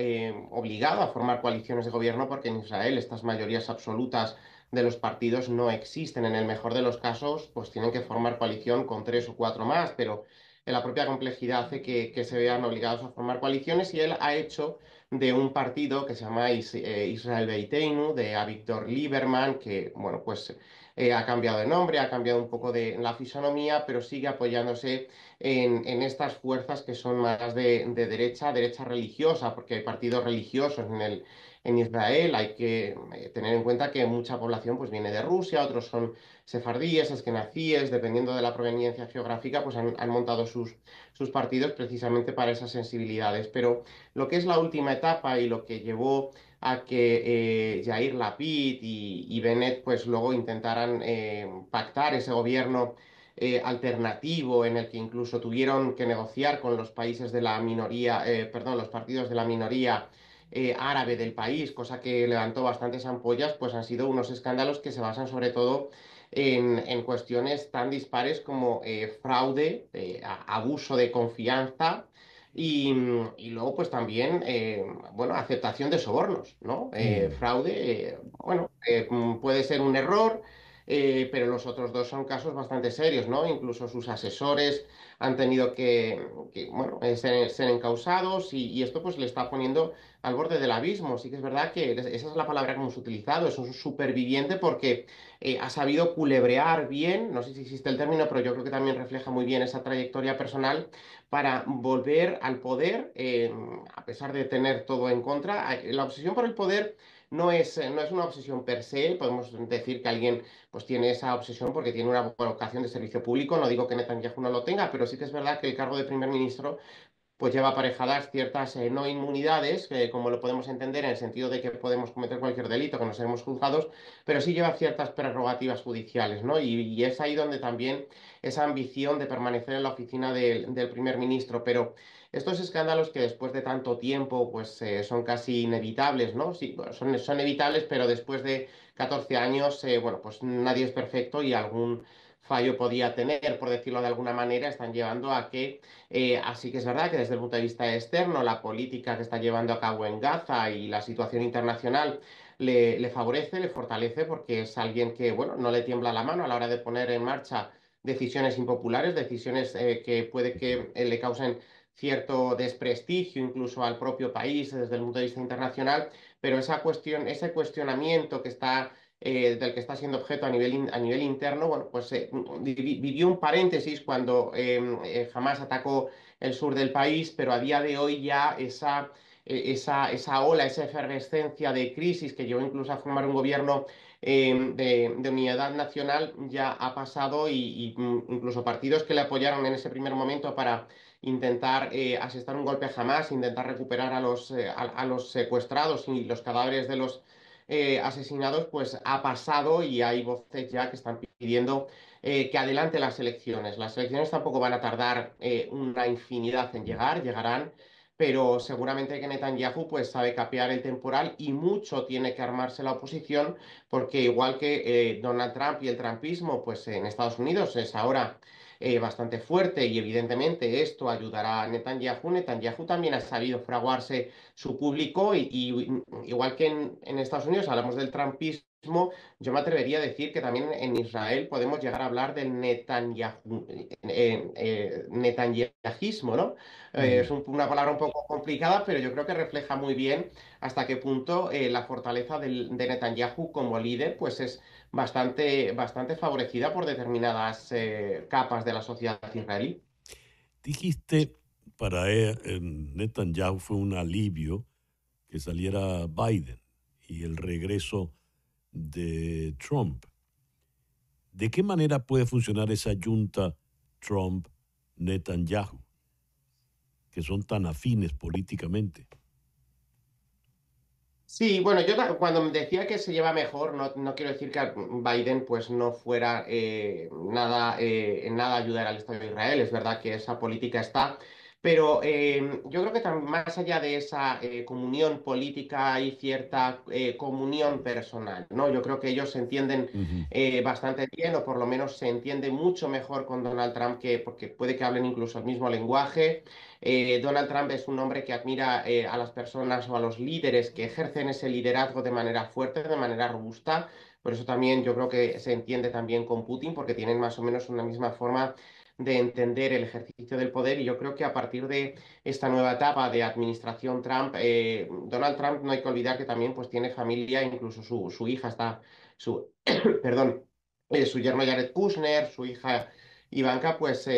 obligado a formar coaliciones de gobierno porque en Israel estas mayorías absolutas de los partidos no existen. En el mejor de los casos, pues tienen que formar coalición con 3 o 4 más, pero la propia complejidad hace que se vean obligados a formar coaliciones y él ha hecho de un partido que se llama Israel Beiteinu, de Avigdor Lieberman, que, bueno, pues ha cambiado de nombre, ha cambiado un poco de la fisonomía, pero sigue apoyándose en estas fuerzas que son más de derecha religiosa, porque hay partidos religiosos en Israel. Hay que tener en cuenta que mucha población pues, viene de Rusia, otros son sefardíes, askenazíes, dependiendo de la proveniencia geográfica, pues han montado sus partidos precisamente para esas sensibilidades. Pero lo que es la última etapa y lo que llevó a que Yair Lapid y Bennett pues luego intentaran pactar ese gobierno alternativo en el que incluso tuvieron que negociar con los países de la minoría, perdón, los partidos de la minoría árabe del país, cosa que levantó bastantes ampollas, pues han sido unos escándalos que se basan sobre todo en cuestiones tan dispares como fraude, abuso de confianza. Y luego, pues también, bueno, aceptación de sobornos, ¿no? Fraude, bueno, puede ser un error, pero los otros dos son casos bastante serios, ¿no? Incluso sus asesores han tenido bueno, ser encausados y esto pues le está poniendo al borde del abismo. Sí que es verdad que esa es la palabra que hemos utilizado, es un superviviente porque ha sabido culebrear bien, no sé si existe el término, pero yo creo que también refleja muy bien esa trayectoria personal para volver al poder, a pesar de tener todo en contra. La obsesión por el poder no es una obsesión per se. Podemos decir que alguien pues tiene esa obsesión porque tiene una vocación de servicio público. No digo que Netanyahu no lo tenga, pero sí que es verdad que el cargo de primer ministro pues lleva aparejadas ciertas no inmunidades, como lo podemos entender en el sentido de que podemos cometer cualquier delito, que no seremos juzgados, pero sí lleva ciertas prerrogativas judiciales, ¿no? Y es ahí donde también esa ambición de permanecer en la oficina del primer ministro, pero estos escándalos que después de tanto tiempo pues son casi inevitables, ¿no? Sí, bueno, son evitables, pero después de 14 años, bueno, pues nadie es perfecto y algún fallo podía tener, por decirlo de alguna manera, están llevando a que así que es verdad que desde el punto de vista externo, la política que está llevando a cabo en Gaza y la situación internacional le favorece, le fortalece, porque es alguien que, bueno, no le tiembla la mano a la hora de poner en marcha decisiones impopulares, decisiones que puede que le causen cierto desprestigio incluso al propio país desde el punto de vista internacional, pero esa cuestión, ese cuestionamiento del que está siendo objeto a nivel interno, bueno, pues vivió un paréntesis cuando Hamás atacó el sur del país, pero a día de hoy ya esa ola, esa efervescencia de crisis que llevó incluso a formar un gobierno de unidad nacional ya ha pasado y incluso partidos que le apoyaron en ese primer momento para intentar asestar un golpe a Hamás, intentar recuperar a los secuestrados y los cadáveres de los asesinados, pues ha pasado y hay voces ya que están pidiendo que adelante las elecciones. Las elecciones tampoco van a tardar una infinidad en llegar, llegarán, pero seguramente que Netanyahu pues sabe capear el temporal y mucho tiene que armarse la oposición, porque igual que Donald Trump y el trumpismo, pues en Estados Unidos es ahora bastante fuerte y evidentemente esto ayudará a Netanyahu. Netanyahu también ha sabido fraguarse su público y igual que en Estados Unidos hablamos del trumpismo, yo me atrevería a decir que también en Israel podemos llegar a hablar del netanyahismo, ¿no? Es una palabra un poco complicada, pero yo creo que refleja muy bien hasta qué punto la fortaleza de Netanyahu como líder pues es bastante favorecida por determinadas capas de la sociedad israelí. Dijiste, para Netanyahu fue un alivio que saliera Biden y el regreso de Trump. ¿De qué manera puede funcionar esa junta Trump-Netanyahu, que son tan afines políticamente? Sí, bueno, yo cuando decía que se lleva mejor, no quiero decir que Biden pues no fuera en nada ayudar al Estado de Israel. Es verdad que esa política está, pero yo creo que más allá de esa comunión política hay cierta comunión personal, ¿no? Yo creo que ellos se entienden Ujú. bastante bien, o por lo menos se entiende mucho mejor con Donald Trump, porque puede que hablen incluso el mismo lenguaje. Donald Trump es un hombre que admira a las personas o a los líderes que ejercen ese liderazgo de manera fuerte, de manera robusta. Por eso también yo creo que se entiende también con Putin, porque tienen más o menos una misma forma de entender el ejercicio del poder. Y yo creo que a partir de esta nueva etapa de administración Trump, Donald Trump no hay que olvidar que también pues tiene familia, incluso su hija está, perdón, su yerno Jared Kushner, su hija Ivanka, pues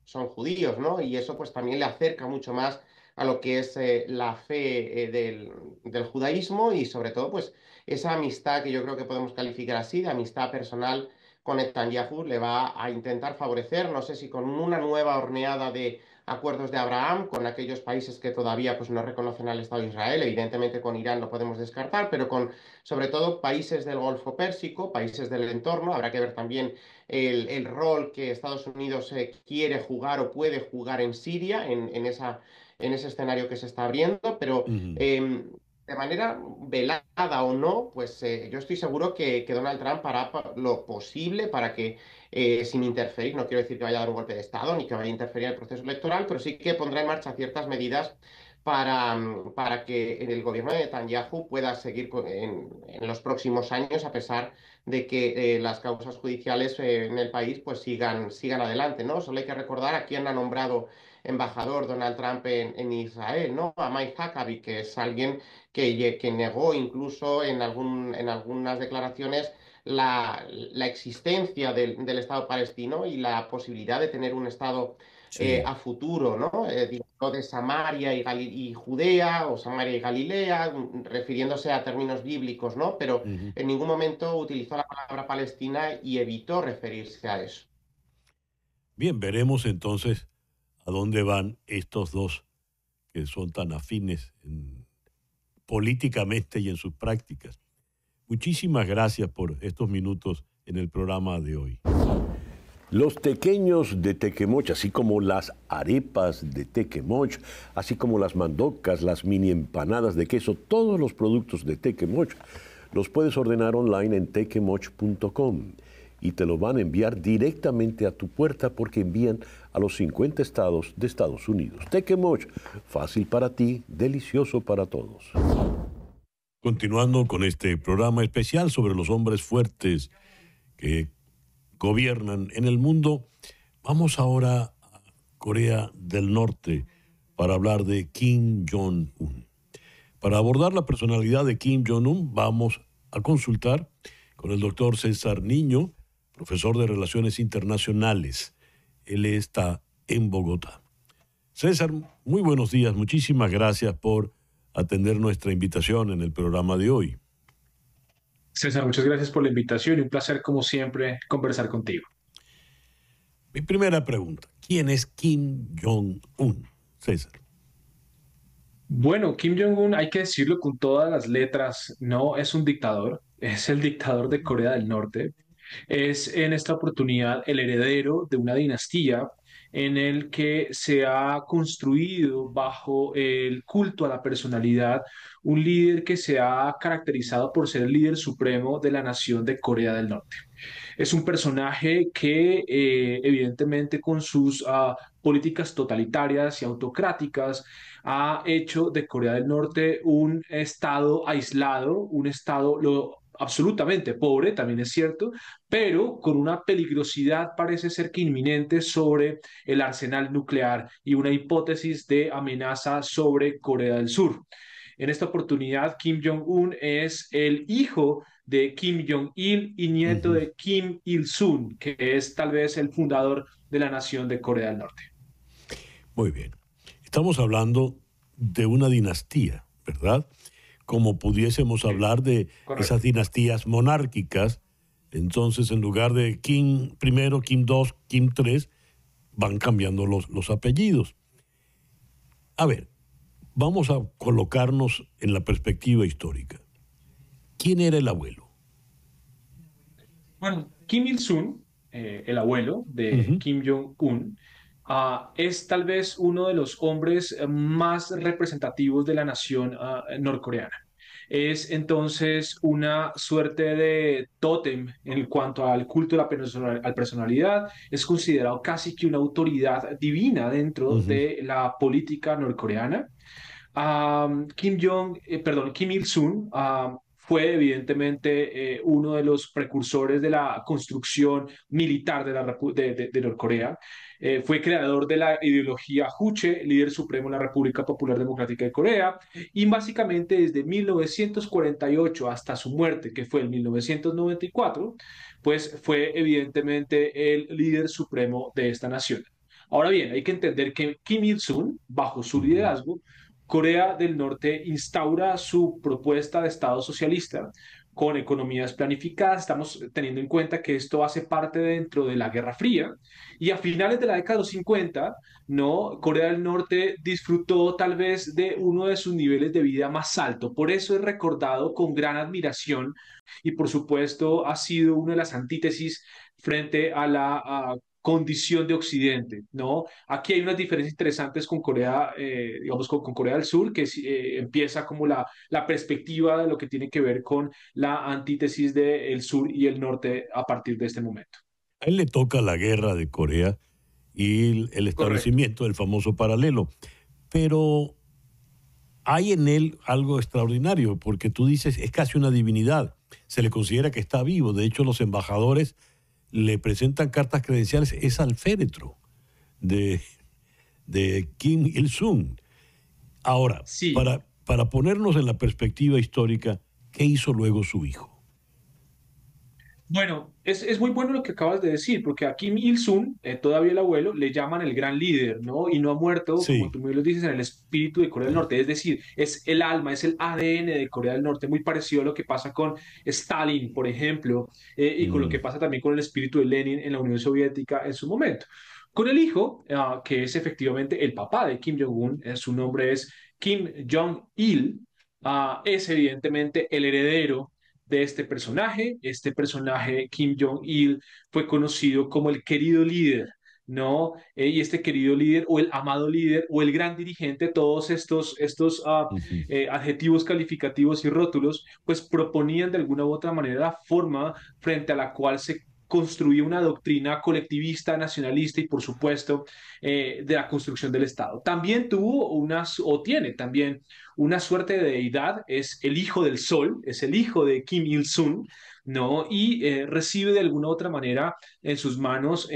son judíos, ¿no? Y eso pues también le acerca mucho más a lo que es la fe del judaísmo y sobre todo pues esa amistad que yo creo que podemos calificar así, de amistad personal con Netanyahu, le va a intentar favorecer, no sé si con una nueva horneada de acuerdos de Abraham con aquellos países que todavía pues no reconocen al Estado de Israel, evidentemente con Irán lo podemos descartar, pero con sobre todo países del Golfo Pérsico, países del entorno, habrá que ver también el rol que Estados Unidos quiere jugar o puede jugar en Siria, en ese escenario que se está abriendo, pero Ujú. de manera velada o no, pues yo estoy seguro que Donald Trump hará lo posible para que, sin interferir, no quiero decir que vaya a dar un golpe de Estado ni que vaya a interferir en el proceso electoral, pero sí que pondrá en marcha ciertas medidas para que el gobierno de Netanyahu pueda seguir en los próximos años, a pesar de que las causas judiciales en el país pues sigan adelante, ¿no? Solo hay que recordar a quién ha nombrado embajador Donald Trump en Israel, ¿no? A Mike Huckabee, que es alguien que negó incluso en algunas declaraciones la existencia del Estado palestino y la posibilidad de tener un Estado Sí. a futuro, ¿no? Digo, de Samaria y Judea o Samaria y Galilea, refiriéndose a términos bíblicos, ¿no? Pero Ujú. en ningún momento utilizó la palabra Palestina y evitó referirse a eso. Bien, veremos entonces a dónde van estos dos que son tan afines políticamente y en sus prácticas. Muchísimas gracias por estos minutos en el programa de hoy. Los tequeños de Tequemoch, así como las arepas de Tequemoch, así como las mandocas, las mini empanadas de queso, todos los productos de Tequemoch los puedes ordenar online en tequemoch.com y te lo van a enviar directamente a tu puerta porque envían a los 50 estados de Estados Unidos. Tequemoch, fácil para ti, delicioso para todos. Continuando con este programa especial sobre los hombres fuertes que gobiernan en el mundo, vamos ahora a Corea del Norte para hablar de Kim Jong-un. Para abordar la personalidad de Kim Jong-un, vamos a consultar con el doctor César Niño, profesor de Relaciones Internacionales. Él está en Bogotá. César, muy buenos días. Muchísimas gracias por atender nuestra invitación en el programa de hoy. César, muchas gracias por la invitación y un placer, como siempre, conversar contigo. Mi primera pregunta. ¿Quién es Kim Jong-un? César. Bueno, Kim Jong-un, hay que decirlo con todas las letras, no es un dictador, es el dictador de Corea del Norte. Es en esta oportunidad el heredero de una dinastía en el que se ha construido bajo el culto a la personalidad un líder que se ha caracterizado por ser el líder supremo de la nación de Corea del Norte. Es un personaje que evidentemente con sus políticas totalitarias y autocráticas ha hecho de Corea del Norte un estado aislado, un estado absolutamente pobre, también es cierto, pero con una peligrosidad parece ser que inminente sobre el arsenal nuclear y una hipótesis de amenaza sobre Corea del Sur. En esta oportunidad, Kim Jong-un es el hijo de Kim Jong-il y nieto de Kim Il-sung, que es tal vez el fundador de la nación de Corea del Norte. Muy bien. Estamos hablando de una dinastía, ¿verdad? Como pudiésemos hablar de esas dinastías monárquicas, entonces en lugar de Kim I, Kim II, Kim III, van cambiando los apellidos. A ver, vamos a colocarnos en la perspectiva histórica. ¿Quién era el abuelo? Bueno, Kim Il-sung, el abuelo de Kim Jong-un, es tal vez uno de los hombres más representativos de la nación norcoreana. Es entonces una suerte de tótem en cuanto al culto a la personalidad. Es considerado casi que una autoridad divina dentro de la política norcoreana. Kim Il-sung fue evidentemente uno de los precursores de la construcción militar de Norcorea. Fue creador de la ideología Juche, líder supremo de la República Popular Democrática de Corea, y básicamente desde 1948 hasta su muerte, que fue en 1994, pues fue evidentemente el líder supremo de esta nación. Ahora bien, hay que entender que Kim Il-sung, bajo su liderazgo, Corea del Norte instaura su propuesta de Estado socialista con economías planificadas. Estamos teniendo en cuenta que esto hace parte dentro de la Guerra Fría y a finales de la década de los 50, ¿no? Corea del Norte disfrutó tal vez de uno de sus niveles de vida más alto. Por eso es recordado con gran admiración y por supuesto ha sido una de las antítesis frente a la condición de Occidente, ¿no? Aquí hay unas diferencias interesantes con Corea, digamos, con Corea del Sur, que empieza como la perspectiva de lo que tiene que ver con la antítesis del sur y el norte a partir de este momento. A él le toca la guerra de Corea y el establecimiento del famoso paralelo, pero hay en él algo extraordinario, porque tú dices, es casi una divinidad, se le considera que está vivo, de hecho los embajadores le presentan cartas credenciales, es al féretro de Kim Il-sung. Ahora, sí. para ponernos en la perspectiva histórica, ¿qué hizo luego su hijo? Bueno, es muy bueno lo que acabas de decir, porque a Kim Il-sung, todavía el abuelo, le llaman el gran líder, ¿no? Y no ha muerto, Sí. como tú me lo dices, en el espíritu de Corea del Norte. Es decir, es el alma, es el ADN de Corea del Norte, muy parecido a lo que pasa con Stalin, por ejemplo, y con lo que pasa también con el espíritu de Lenin en la Unión Soviética en su momento. Con el hijo, que es efectivamente el papá de Kim Jong-un, su nombre es Kim Jong-il, es evidentemente el heredero de este personaje. Este personaje, Kim Jong-il, fue conocido como el querido líder, ¿no? Y este querido líder, o el amado líder, o el gran dirigente, todos estos adjetivos calificativos y rótulos, pues proponían de alguna u otra manera la forma frente a la cual se construía una doctrina colectivista, nacionalista y por supuesto de la construcción del Estado. También tuvo o tiene también una suerte de deidad, es el hijo del sol, es el hijo de Kim Il-sung, ¿no? Y recibe de alguna u otra manera en sus manos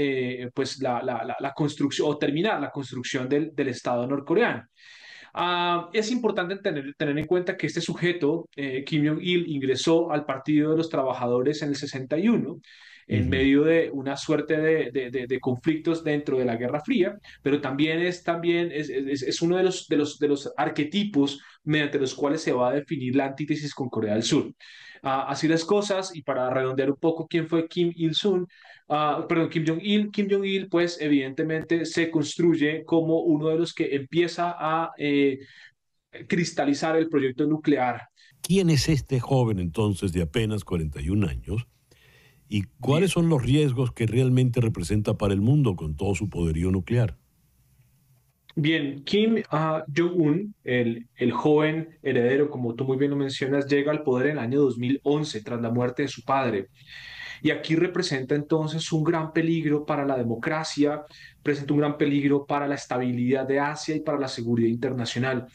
pues la construcción o terminar la construcción del Estado norcoreano. Es importante tener en cuenta que este sujeto, Kim Jong-il, ingresó al Partido de los Trabajadores en el 61. en medio de una suerte de conflictos dentro de la Guerra Fría, pero también es uno de los arquetipos mediante los cuales se va a definir la antítesis con Corea del Sur. Así las cosas, y para redondear un poco quién fue Kim Il-sung, perdón, Kim Jong-il. Kim Jong-il, pues evidentemente se construye como uno de los que empieza a cristalizar el proyecto nuclear. ¿Quién es este joven entonces de apenas 41 años? ¿Y cuáles son los riesgos que realmente representa para el mundo con todo su poderío nuclear? Bien, Kim Jong-un, el joven heredero, como tú muy bien lo mencionas, llega al poder en el año 2011 tras la muerte de su padre. Y aquí representa entonces un gran peligro para la democracia, presenta un gran peligro para la estabilidad de Asia y para la seguridad internacional.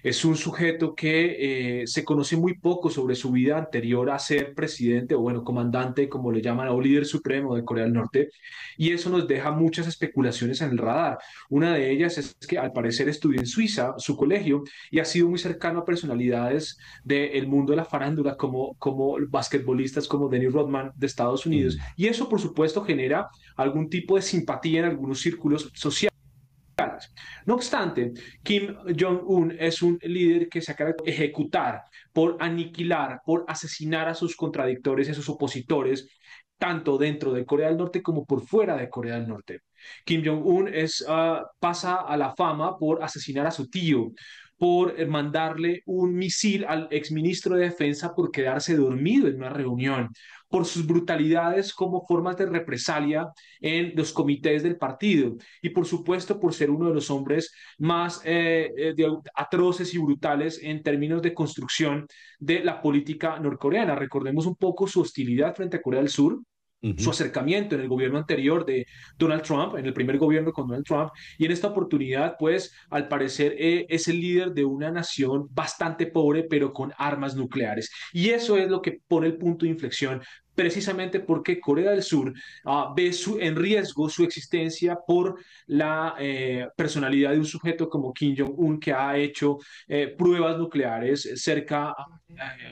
Es un sujeto que se conoce muy poco sobre su vida anterior a ser presidente o, bueno, comandante, como le llaman, o líder supremo de Corea del Norte. Y eso nos deja muchas especulaciones en el radar. Una de ellas es que al parecer estudió en Suiza, su colegio, y ha sido muy cercano a personalidades del mundo de la farándula, como basquetbolistas como Dennis Rodman de Estados Unidos. Y eso, por supuesto, genera algún tipo de simpatía en algunos círculos sociales. No obstante, Kim Jong-un es un líder que se acaba de ejecutar por aniquilar, por asesinar a sus contradictores y a sus opositores, tanto dentro de Corea del Norte como por fuera de Corea del Norte. Kim Jong-un pasa a la fama por asesinar a su tío, por mandarle un misil al exministro de Defensa por quedarse dormido en una reunión, por sus brutalidades como formas de represalia en los comités del partido y por supuesto por ser uno de los hombres más atroces y brutales en términos de construcción de la política norcoreana. Recordemos un poco su hostilidad frente a Corea del Sur, su acercamiento en el gobierno anterior de Donald Trump, en el primer gobierno con Donald Trump, y en esta oportunidad, pues, al parecer es el líder de una nación bastante pobre, pero con armas nucleares. Y eso es lo que pone el punto de inflexión, precisamente porque Corea del Sur ve en riesgo su existencia por la personalidad de un sujeto como Kim Jong-un, que ha hecho pruebas nucleares cerca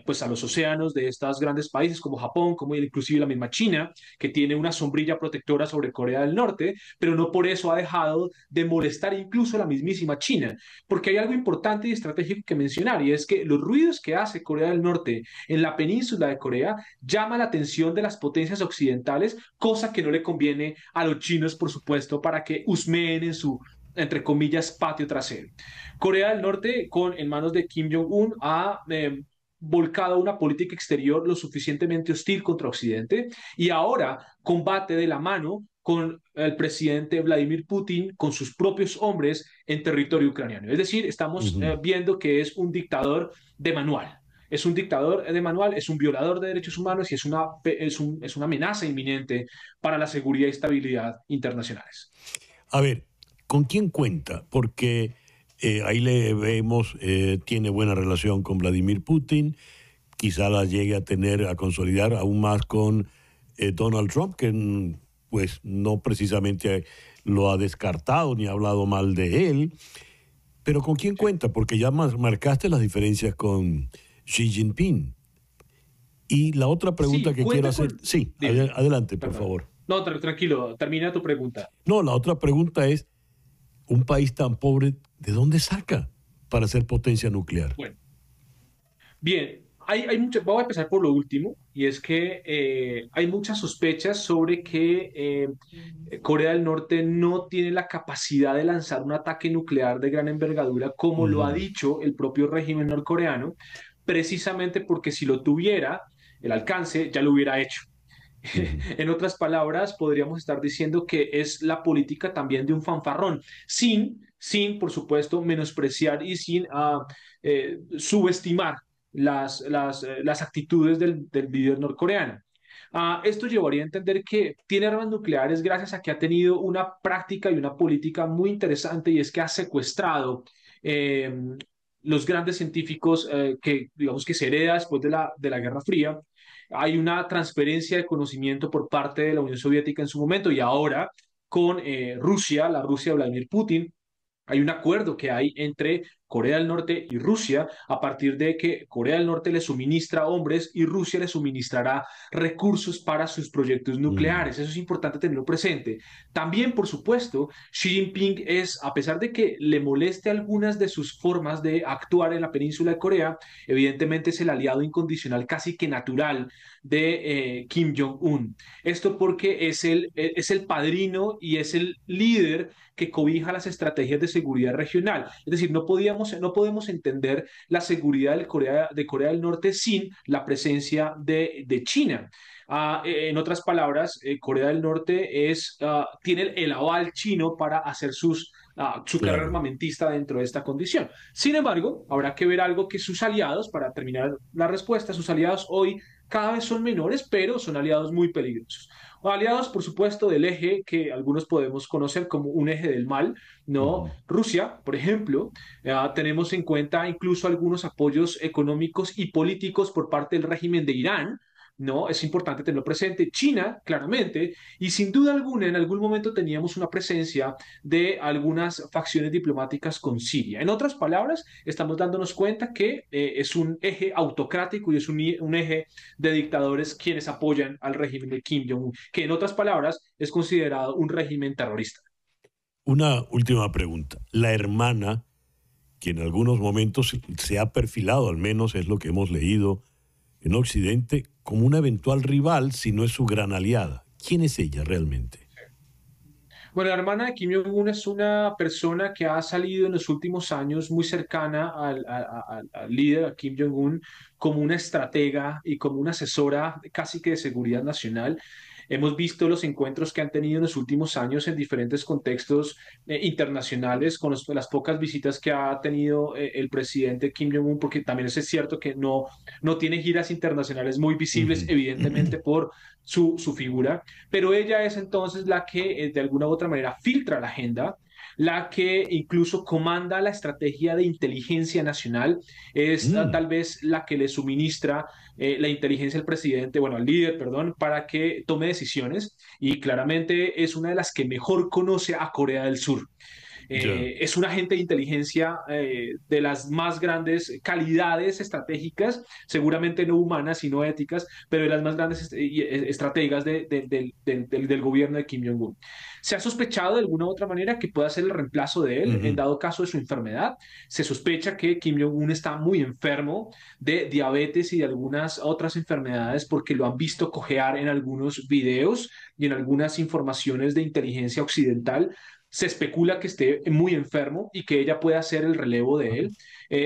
pues a los océanos de estos grandes países como Japón, como inclusive la misma China, que tiene una sombrilla protectora sobre Corea del Norte, pero no por eso ha dejado de molestar incluso a la mismísima China, porque hay algo importante y estratégico que mencionar, y es que los ruidos que hace Corea del Norte en la península de Corea llama la atención de las potencias occidentales, cosa que no le conviene a los chinos, por supuesto, para que husmeen en su, entre comillas, patio trasero. Corea del Norte, en manos de Kim Jong-un, ha volcado una política exterior lo suficientemente hostil contra Occidente y ahora combate de la mano con el presidente Vladimir Putin, con sus propios hombres en territorio ucraniano. Es decir, estamos viendo que es un dictador de manual. Es un dictador de manual, es un violador de derechos humanos y es una amenaza inminente para la seguridad y estabilidad internacionales. A ver, ¿con quién cuenta? Porque ahí le vemos, tiene buena relación con Vladimir Putin, quizá la llegue a consolidar aún más con Donald Trump, que pues no precisamente lo ha descartado ni ha hablado mal de él, pero ¿con quién cuenta? Porque ya marcaste las diferencias con Xi Jinping. Y la otra pregunta que quiero hacer... Sí, adelante, por favor. No, tranquilo, termina tu pregunta. No, la otra pregunta es, un país tan pobre, ¿de dónde saca para ser potencia nuclear? Bueno, bien, voy a empezar por lo último, y es que hay muchas sospechas sobre que Corea del Norte no tiene la capacidad de lanzar un ataque nuclear de gran envergadura, como lo ha dicho el propio régimen norcoreano, precisamente porque si lo tuviera, el alcance ya lo hubiera hecho. En otras palabras, podríamos estar diciendo que es la política también de un fanfarrón, sin por supuesto, menospreciar y sin subestimar las actitudes del líder norcoreano. Esto llevaría a entender que tiene armas nucleares gracias a que ha tenido una práctica y una política muy interesante, y es que ha secuestrado los grandes científicos que, digamos, que se hereda después de la Guerra Fría. Hay una transferencia de conocimiento por parte de la Unión Soviética en su momento, y ahora con Rusia, la Rusia de Vladimir Putin, hay un acuerdo que hay entre Corea del Norte y Rusia, a partir de que Corea del Norte le suministra hombres y Rusia le suministrará recursos para sus proyectos nucleares. Eso es importante tenerlo presente. También, por supuesto, Xi Jinping es, a pesar de que le moleste algunas de sus formas de actuar en la península de Corea, evidentemente es el aliado incondicional, casi que natural, de Kim Jong-un. Esto porque es el padrino y es el líder que cobija las estrategias de seguridad regional. Es decir, no podemos entender la seguridad de Corea del Norte sin la presencia de China. En otras palabras, Corea del Norte tiene el aval chino para hacer su carrera armamentista dentro de esta condición. Sin embargo, habrá que ver algo que sus aliados, para terminar la respuesta, sus aliados hoy cada vez son menores, pero son aliados muy peligrosos. O aliados, por supuesto, del eje que algunos podemos conocer como un eje del mal, ¿no? Rusia, por ejemplo, tenemos en cuenta incluso algunos apoyos económicos y políticos por parte del régimen de Irán, ¿no? Es importante tenerlo presente. China, claramente, y sin duda alguna, en algún momento teníamos una presencia de algunas facciones diplomáticas con Siria. En otras palabras, estamos dándonos cuenta que es un eje autocrático y es un eje de dictadores quienes apoyan al régimen de Kim Jong-un, que en otras palabras es considerado un régimen terrorista. Una última pregunta. La hermana, que en algunos momentos se ha perfilado, al menos es lo que hemos leído en Occidente, como una eventual rival, si no es su gran aliada. ¿Quién es ella realmente? Bueno, la hermana de Kim Jong-un es una persona que ha salido en los últimos años muy cercana al líder, a Kim Jong-un, como una estratega y como una asesora casi que de seguridad nacional. Hemos visto los encuentros que han tenido en los últimos años en diferentes contextos internacionales, con las pocas visitas que ha tenido el presidente Kim Jong-un, porque también es cierto que no tiene giras internacionales muy visibles, evidentemente por su figura, pero ella es entonces la que de alguna u otra manera filtra la agenda, la que incluso comanda la estrategia de inteligencia nacional, es tal vez la que le suministra la inteligencia al presidente, bueno, al líder, perdón, para que tome decisiones, y claramente es una de las que mejor conoce a Corea del Sur. Es un agente de inteligencia de las más grandes calidades estratégicas, seguramente no humanas, sino éticas, pero de las más grandes estrategas del gobierno de Kim Jong-un. Se ha sospechado de alguna u otra manera que pueda ser el reemplazo de él, en dado caso de su enfermedad. Se sospecha que Kim Jong-un está muy enfermo de diabetes y de algunas otras enfermedades, porque lo han visto cojear en algunos videos y en algunas informaciones de inteligencia occidental. Se especula que esté muy enfermo y que ella pueda hacer el relevo de él.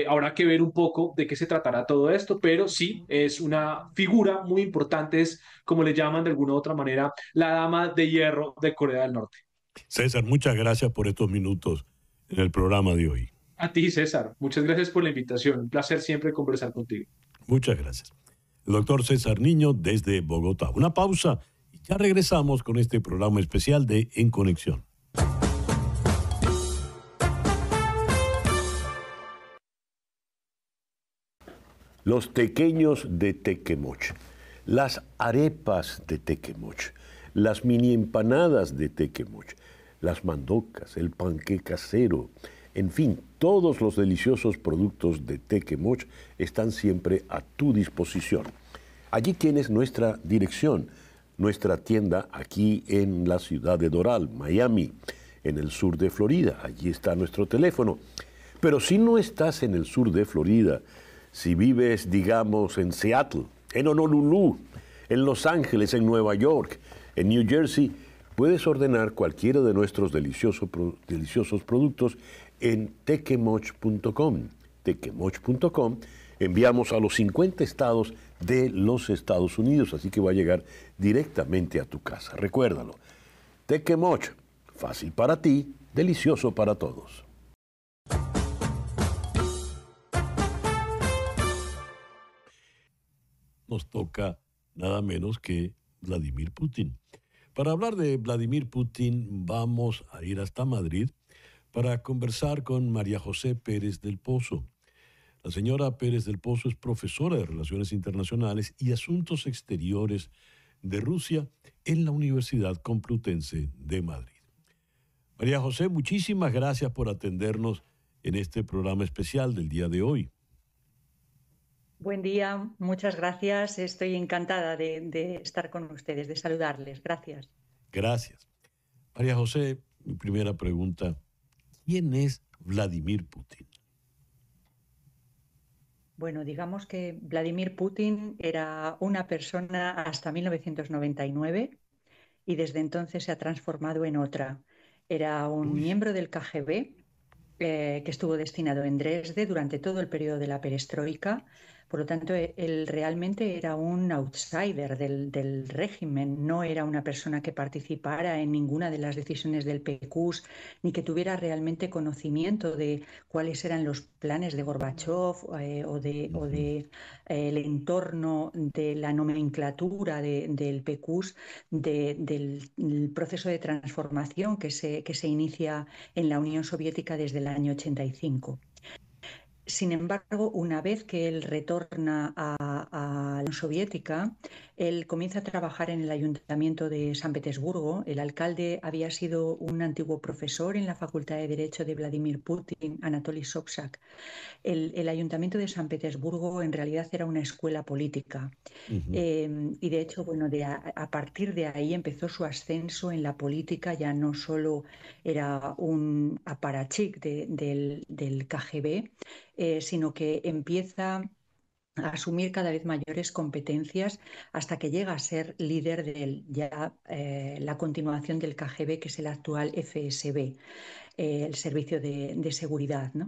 Habrá que ver un poco de qué se tratará todo esto, pero sí es una figura muy importante, es como le llaman de alguna u otra manera, la dama de hierro de Corea del Norte. César, muchas gracias por estos minutos en el programa de hoy. A ti, César, muchas gracias por la invitación. Un placer siempre conversar contigo. Muchas gracias. El doctor César Niño desde Bogotá. Una pausa y ya regresamos con este programa especial de En Conexión. Los tequeños de Tequemoch, las arepas de Tequemoch, las mini empanadas de Tequemoch, las mandocas, el panqué casero, en fin, todos los deliciosos productos de Tequemoch están siempre a tu disposición. Allí tienes nuestra dirección, nuestra tienda aquí en la ciudad de Doral, Miami, en el sur de Florida. Allí está nuestro teléfono. Pero si no estás en el sur de Florida, si vives, digamos, en Seattle, en Honolulu, en Los Ángeles, en Nueva York, en New Jersey, puedes ordenar cualquiera de nuestros deliciosos productos en tequemoch.com. Tequemoch.com. Enviamos a los 50 estados de los Estados Unidos, así que va a llegar directamente a tu casa. Recuérdalo. Tequemoch, fácil para ti, delicioso para todos. Nos toca nada menos que Vladimir Putin. Para hablar de Vladimir Putin vamos a ir hasta Madrid para conversar con María José Pérez del Pozo. La señora Pérez del Pozo es profesora de Relaciones Internacionales y Asuntos Exteriores de Rusia en la Universidad Complutense de Madrid. María José, muchísimas gracias por atendernos en este programa especial del día de hoy. Buen día, muchas gracias. Estoy encantada de estar con ustedes, de saludarles. Gracias. Gracias. María José, mi primera pregunta, ¿quién es Vladimir Putin? Bueno, digamos que Vladimir Putin era una persona hasta 1999 y desde entonces se ha transformado en otra. Era un miembro del KGB que estuvo destinado en Dresde durante todo el periodo de la perestroika. Por lo tanto, él realmente era un outsider del régimen, no era una persona que participara en ninguna de las decisiones del PQS, ni que tuviera realmente conocimiento de cuáles eran los planes de Gorbachov el entorno de la nomenclatura del PQS, del proceso de transformación que se inicia en la Unión Soviética desde el año 85. Sin embargo, una vez que él retorna a la Unión Soviética, él comienza a trabajar en el Ayuntamiento de San Petersburgo. El alcalde había sido un antiguo profesor en la Facultad de Derecho de Vladimir Putin, Anatoly Sobchak. El Ayuntamiento de San Petersburgo en realidad era una escuela política. Y de hecho, bueno, a partir de ahí empezó su ascenso en la política. Ya no solo era un aparachic del KGB, sino que empieza a asumir cada vez mayores competencias hasta que llega a ser líder la continuación del KGB, que es el actual FSB, el Servicio de Seguridad, ¿no?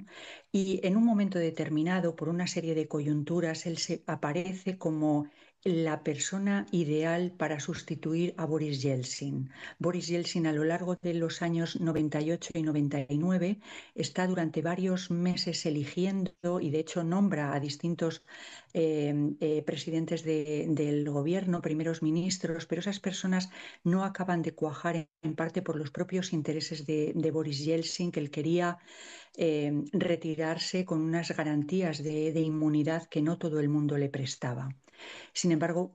Y en un momento determinado, por una serie de coyunturas, él aparece como la persona ideal para sustituir a Boris Yeltsin. Boris Yeltsin, a lo largo de los años 98 y 99, está durante varios meses eligiendo y de hecho nombra a distintos presidentes del gobierno, primeros ministros, pero esas personas no acaban de cuajar, en parte por los propios intereses de Boris Yeltsin, que él quería retirarse con unas garantías de inmunidad que no todo el mundo le prestaba. Sin embargo,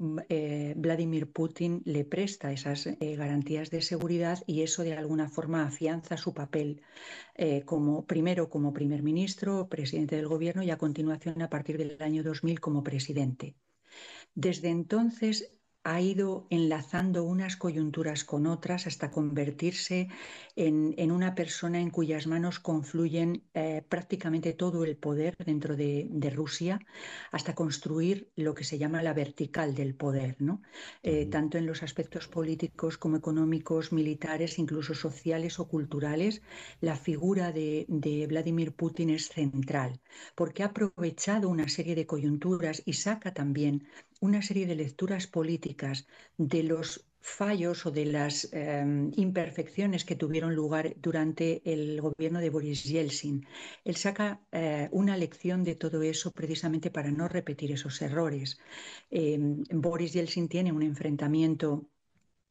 Vladimir Putin le presta esas garantías de seguridad y eso de alguna forma afianza su papel primero como primer ministro, presidente del gobierno y a continuación a partir del año 2000 como presidente. Desde entonces ha ido enlazando unas coyunturas con otras hasta convertirse en una persona en cuyas manos confluyen prácticamente todo el poder dentro de Rusia, hasta construir lo que se llama la vertical del poder, ¿no? Tanto en los aspectos políticos como económicos, militares, incluso sociales o culturales. La figura de Vladimir Putin es central, porque ha aprovechado una serie de coyunturas y saca también una serie de lecturas políticas de los fallos o de las imperfecciones que tuvieron lugar durante el gobierno de Boris Yeltsin. Él saca una lección de todo eso precisamente para no repetir esos errores. Boris Yeltsin tiene un enfrentamiento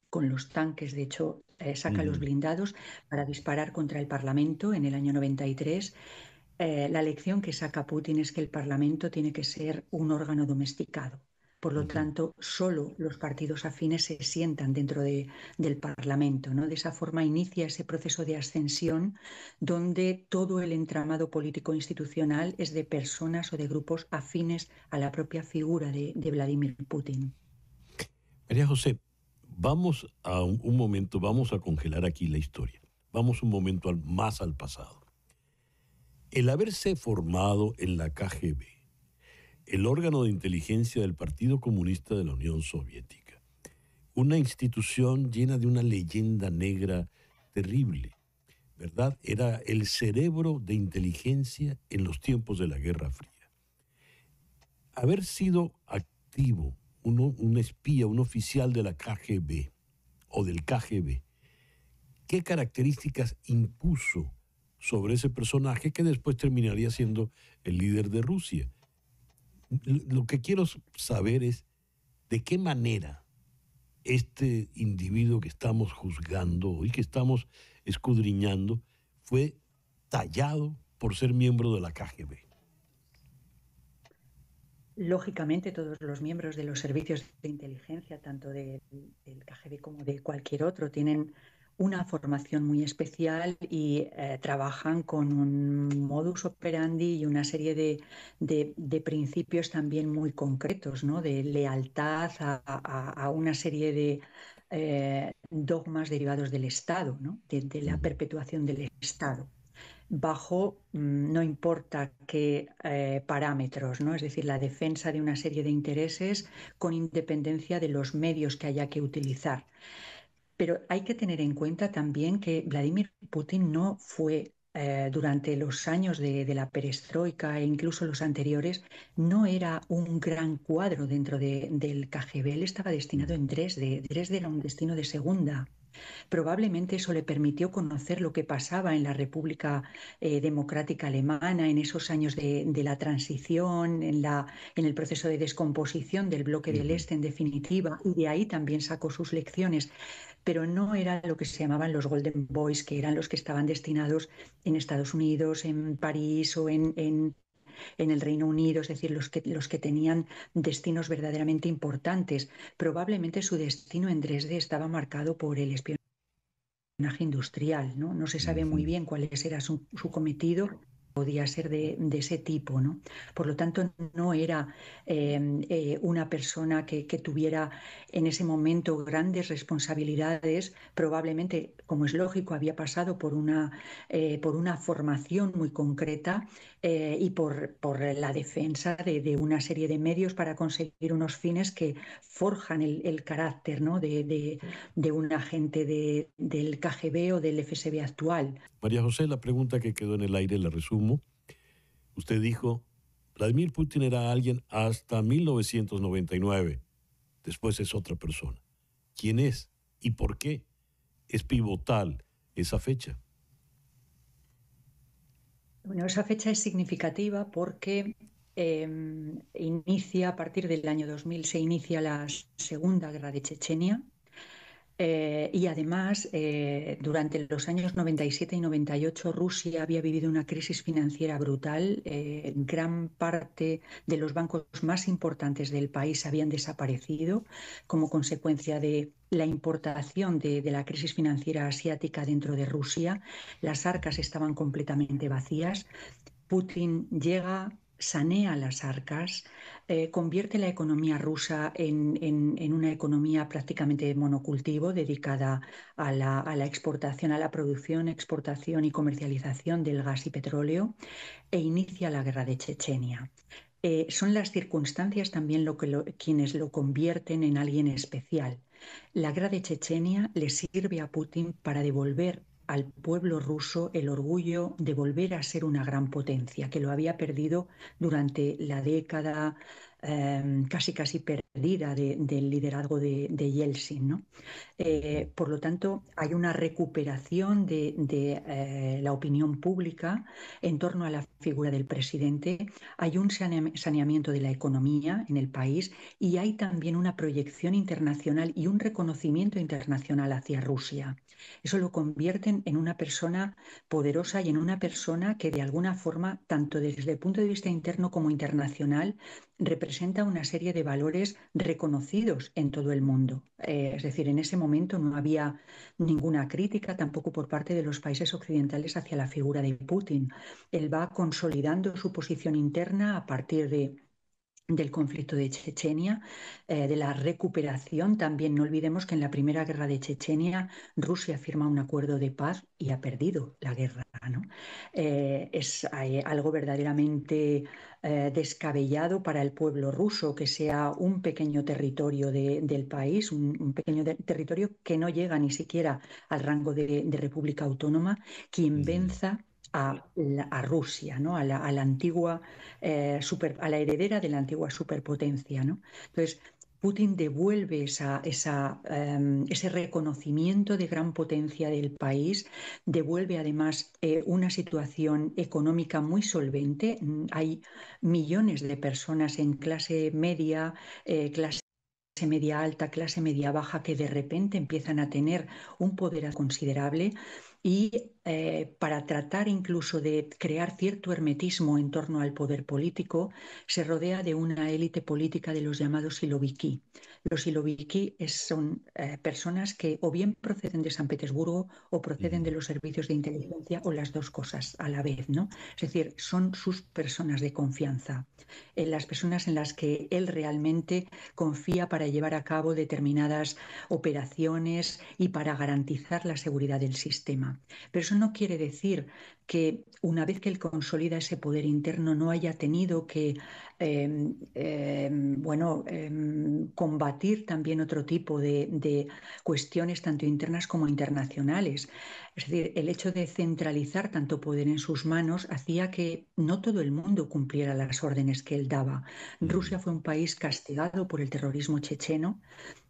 con los tanques, de hecho saca los blindados para disparar contra el Parlamento en el año 93. La lección que saca Putin es que el Parlamento tiene que ser un órgano domesticado. Por lo tanto, solo los partidos afines se sientan dentro del Parlamento, ¿no? De esa forma inicia ese proceso de ascensión donde todo el entramado político institucional es de personas o de grupos afines a la propia figura de Vladimir Putin. María José, vamos a un momento, vamos a congelar aquí la historia. Vamos un momento más al pasado. El haberse formado en la KGB, el órgano de inteligencia del Partido Comunista de la Unión Soviética, una institución llena de una leyenda negra terrible, ¿verdad? Era el cerebro de inteligencia en los tiempos de la Guerra Fría. Haber sido activo, un espía, un oficial de la KGB o del KGB, ¿qué características impuso sobre ese personaje que después terminaría siendo el líder de Rusia? Lo que quiero saber es de qué manera este individuo que estamos juzgando y que estamos escudriñando fue tallado por ser miembro de la KGB. Lógicamente, todos los miembros de los servicios de inteligencia, tanto del KGB como de cualquier otro, tienen una formación muy especial y trabajan con un modus operandi y una serie de principios también muy concretos, ¿no? De lealtad a una serie de dogmas derivados del Estado, ¿no? De la perpetuación del Estado bajo no importa qué parámetros, ¿no? Es decir, la defensa de una serie de intereses con independencia de los medios que haya que utilizar. Pero hay que tener en cuenta también que Vladimir Putin no fue durante los años de la perestroika e incluso los anteriores, no era un gran cuadro dentro del KGB. Él estaba destinado en Dresde. Dresde era un destino de segunda. Probablemente eso le permitió conocer lo que pasaba en la República Democrática Alemana en esos años de la transición, en el proceso de descomposición del bloque del Este, en definitiva, y de ahí también sacó sus lecciones. Pero no era lo que se llamaban los Golden Boys, que eran los que estaban destinados en Estados Unidos, en París o en el Reino Unido, es decir, los que tenían destinos verdaderamente importantes. Probablemente su destino en Dresde estaba marcado por el espionaje industrial, ¿no? No se sabe muy bien cuál era su cometido. Podía ser de ese tipo, ¿no? Por lo tanto, no era una persona que tuviera en ese momento grandes responsabilidades. Probablemente, como es lógico, había pasado por una formación muy concreta y por la defensa de una serie de medios para conseguir unos fines que forjan el carácter, ¿no? de un agente del KGB o del FSB actual. María José, la pregunta que quedó en el aire la resumo. Usted dijo, Vladimir Putin era alguien hasta 1999. Después es otra persona. ¿Quién es y por qué es pivotal esa fecha? Bueno, esa fecha es significativa porque inicia, a partir del año 2000, se inicia la Segunda Guerra de Chechenia. Y además, durante los años 97 y 98, Rusia había vivido una crisis financiera brutal. Gran parte de los bancos más importantes del país habían desaparecido como consecuencia de la importación de la crisis financiera asiática dentro de Rusia. Las arcas estaban completamente vacías. Putin llega, sanea las arcas, convierte la economía rusa en una economía prácticamente de monocultivo dedicada a la exportación, a la producción, exportación y comercialización del gas y petróleo e inicia la guerra de Chechenia. Son las circunstancias también quienes lo convierten en alguien especial. La guerra de Chechenia le sirve a Putin para devolver al pueblo ruso el orgullo de volver a ser una gran potencia, que lo había perdido durante la década casi perdida del liderazgo de Yeltsin, ¿no? Por lo tanto, hay una recuperación de la opinión pública en torno a la figura del presidente, hay un saneamiento de la economía en el país y hay también una proyección internacional y un reconocimiento internacional hacia Rusia. Eso lo convierten en una persona poderosa y en una persona que de alguna forma, tanto desde el punto de vista interno como internacional, representa una serie de valores reconocidos en todo el mundo. Es decir, en ese momento no había ninguna crítica tampoco por parte de los países occidentales hacia la figura de Putin. Él va consolidando su posición interna a partir del conflicto de Chechenia, de la recuperación. También no olvidemos que en la primera guerra de Chechenia Rusia firma un acuerdo de paz y ha perdido la guerra, ¿no? Es algo verdaderamente descabellado para el pueblo ruso que sea un pequeño territorio del país, un pequeño territorio que no llega ni siquiera al rango de república autónoma, quien venza a Rusia, ¿no? a la antigua a la heredera de la antigua superpotencia, ¿no? Entonces, Putin devuelve ese reconocimiento de gran potencia del país, devuelve además una situación económica muy solvente. Hay millones de personas en clase media, clase media alta, clase media baja, que de repente empiezan a tener un poder considerable y para tratar incluso de crear cierto hermetismo en torno al poder político, se rodea de una élite política de los llamados siloviki. Los siloviki son personas que o bien proceden de San Petersburgo o proceden de los servicios de inteligencia o las dos cosas a la vez, ¿no? Es decir, son sus personas de confianza, las personas en las que él realmente confía para llevar a cabo determinadas operaciones y para garantizar la seguridad del sistema. Pero eso no quiere decir que una vez que él consolida ese poder interno no haya tenido que combatir también otro tipo de cuestiones tanto internas como internacionales. Es decir, el hecho de centralizar tanto poder en sus manos hacía que no todo el mundo cumpliera las órdenes que él daba. Rusia fue un país castigado por el terrorismo checheno,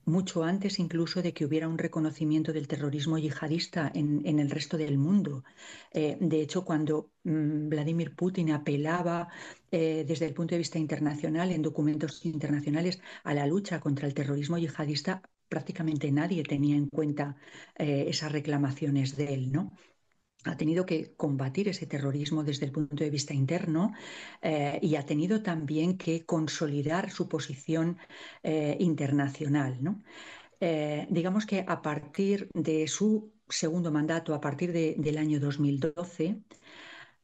mucho antes incluso de que hubiera un reconocimiento del terrorismo yihadista en el resto del mundo. De hecho, cuando Vladimir Putin apelaba desde el punto de vista internacional, en documentos internacionales, a la lucha contra el terrorismo yihadista, prácticamente nadie tenía en cuenta esas reclamaciones de él, ¿no? Ha tenido que combatir ese terrorismo desde el punto de vista interno y ha tenido también que consolidar su posición internacional, ¿no? Digamos que a partir de su segundo mandato, a partir del año 2012,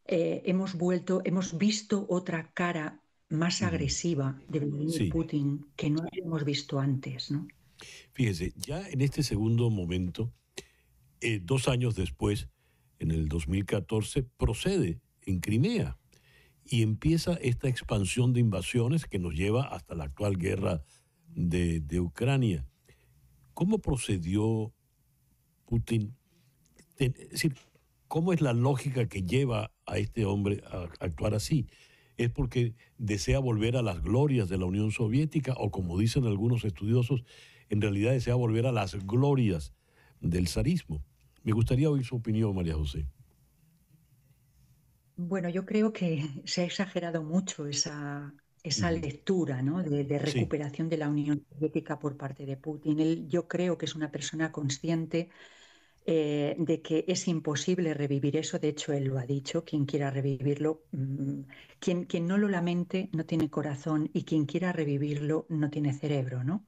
hemos visto otra cara más agresiva de Vladimir Putin que no habíamos visto antes, ¿no? Fíjese, ya en este segundo momento, 2 años después, en el 2014, procede en Crimea y empieza esta expansión de invasiones que nos lleva hasta la actual guerra de Ucrania. ¿Cómo procedió Putin? Es decir, ¿cómo es la lógica que lleva a este hombre a actuar así? ¿Es porque desea volver a las glorias de la Unión Soviética o, como dicen algunos estudiosos, en realidad desea volver a las glorias del zarismo? Me gustaría oír su opinión, María José. Bueno, yo creo que se ha exagerado mucho esa lectura, ¿no? de recuperación de la Unión Soviética por parte de Putin. Yo creo que es una persona consciente de que es imposible revivir eso. De hecho, él lo ha dicho: quien quiera revivirlo, quien no lo lamente no tiene corazón, y quien quiera revivirlo no tiene cerebro, ¿no?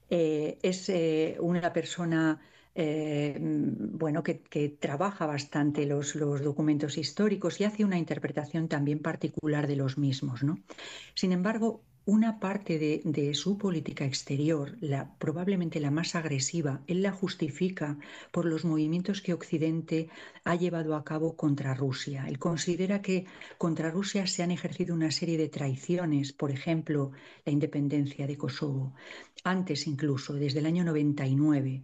Es una persona que trabaja bastante los documentos históricos y hace una interpretación también particular de los mismos, ¿no? Sin embargo, una parte de su política exterior, probablemente la más agresiva, él la justifica por los movimientos que Occidente ha llevado a cabo contra Rusia. Él considera que contra Rusia se han ejercido una serie de traiciones, por ejemplo, la independencia de Kosovo. Antes incluso, desde el año 99,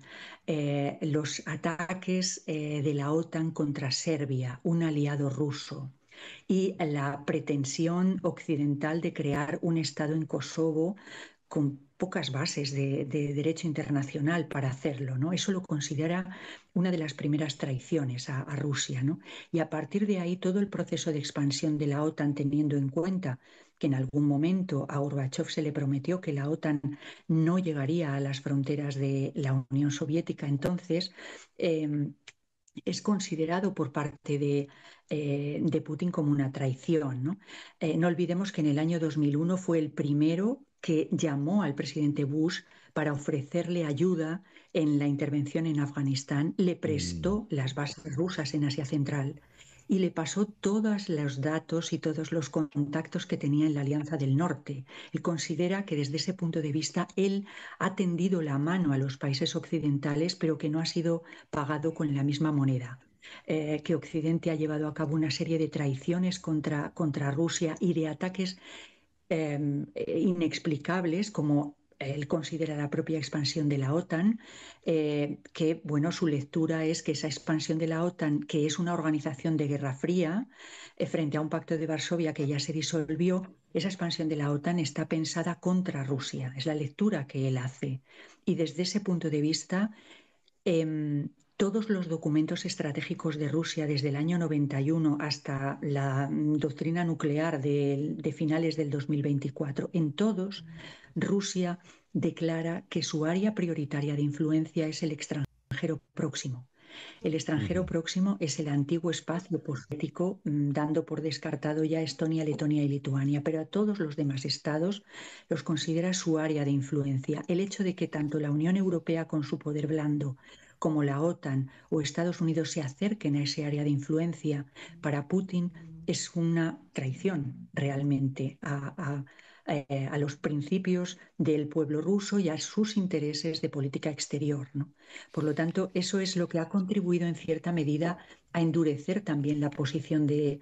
los ataques de la OTAN contra Serbia, un aliado ruso, y la pretensión occidental de crear un Estado en Kosovo con pocas bases de derecho internacional para hacerlo, ¿no? Eso lo considera una de las primeras traiciones a Rusia, ¿no? Y a partir de ahí todo el proceso de expansión de la OTAN, teniendo en cuenta que en algún momento a Gorbachov se le prometió que la OTAN no llegaría a las fronteras de la Unión Soviética, entonces es considerado por parte de Putin como una traición, ¿no? No olvidemos que en el año 2001 fue el primero que llamó al presidente Bush para ofrecerle ayuda en la intervención en Afganistán, le prestó las bases rusas en Asia Central y le pasó todos los datos y todos los contactos que tenía en la Alianza del Norte. Él considera que desde ese punto de vista él ha tendido la mano a los países occidentales, pero que no ha sido pagado con la misma moneda. Que Occidente ha llevado a cabo una serie de traiciones contra Rusia y de ataques inexplicables, como él considera la propia expansión de la OTAN, que bueno, su lectura es que esa expansión de la OTAN, que es una organización de Guerra Fría, frente a un pacto de Varsovia que ya se disolvió, esa expansión de la OTAN está pensada contra Rusia, es la lectura que él hace. Y desde ese punto de vista, todos los documentos estratégicos de Rusia desde el año 91 hasta la doctrina nuclear de finales del 2024, en todos Rusia declara que su área prioritaria de influencia es el extranjero próximo. El extranjero próximo es el antiguo espacio possoviético, dando por descartado ya Estonia, Letonia y Lituania, pero a todos los demás estados los considera su área de influencia. El hecho de que tanto la Unión Europea con su poder blando como la OTAN o Estados Unidos se acerquen a ese área de influencia, para Putin es una traición realmente a los principios del pueblo ruso y a sus intereses de política exterior, ¿no? Por lo tanto, eso es lo que ha contribuido en cierta medida a endurecer también la posición de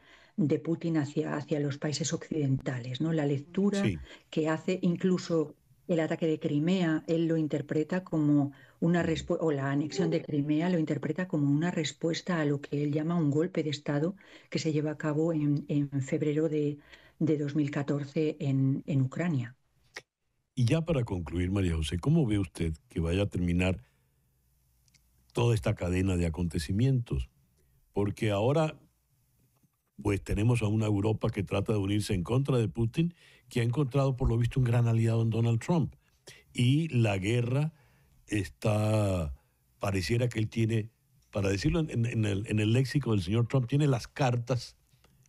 Putin hacia los países occidentales, ¿no? La lectura que hace incluso el ataque de Crimea, él lo interpreta como una respuesta, o la anexión de Crimea lo interpreta como una respuesta a lo que él llama un golpe de Estado que se lleva a cabo en febrero de 2014 en Ucrania. Y ya para concluir, María José, ¿cómo ve usted que vaya a terminar toda esta cadena de acontecimientos? Porque ahora pues tenemos a una Europa que trata de unirse en contra de Putin, que ha encontrado por lo visto un gran aliado en Donald Trump. Y la guerra pareciera que él tiene, para decirlo en el léxico del señor Trump, tiene las cartas,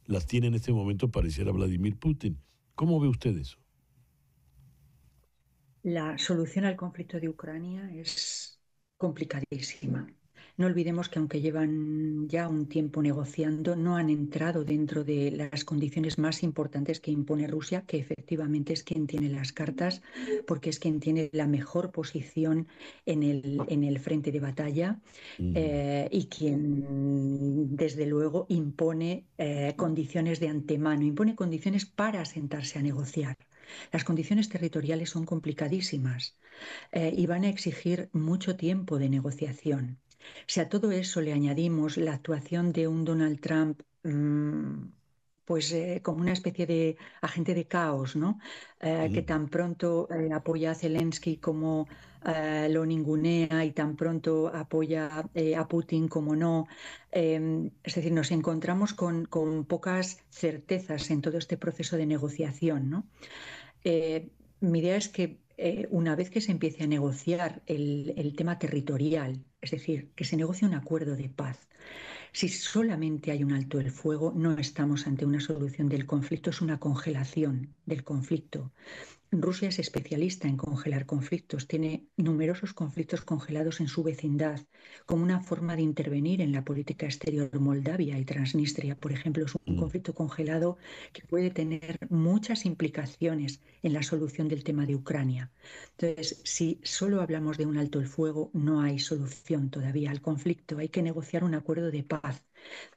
las tiene en este momento, pareciera Vladimir Putin. ¿Cómo ve usted eso? La solución al conflicto de Ucrania es complicadísima. No olvidemos que aunque llevan ya un tiempo negociando, no han entrado dentro de las condiciones más importantes que impone Rusia, que efectivamente es quien tiene las cartas, porque es quien tiene la mejor posición en el frente de batalla y quien desde luego impone condiciones de antemano, impone condiciones para sentarse a negociar. Las condiciones territoriales son complicadísimas y van a exigir mucho tiempo de negociación. Si a todo eso le añadimos la actuación de un Donald Trump como una especie de agente de caos, ¿no? Que tan pronto apoya a Zelensky como lo ningunea y tan pronto apoya a Putin como no. Es decir, nos encontramos con pocas certezas en todo este proceso de negociación, ¿no? Mi idea es que una vez que se empiece a negociar el tema territorial, es decir, que se negocie un acuerdo de paz, si solamente hay un alto el fuego, no estamos ante una solución del conflicto, es una congelación del conflicto. Rusia es especialista en congelar conflictos, tiene numerosos conflictos congelados en su vecindad, como una forma de intervenir en la política exterior. Moldavia y Transnistria, por ejemplo, es un conflicto congelado que puede tener muchas implicaciones en la solución del tema de Ucrania. Entonces, si solo hablamos de un alto el fuego, no hay solución todavía al conflicto. Hay que negociar un acuerdo de paz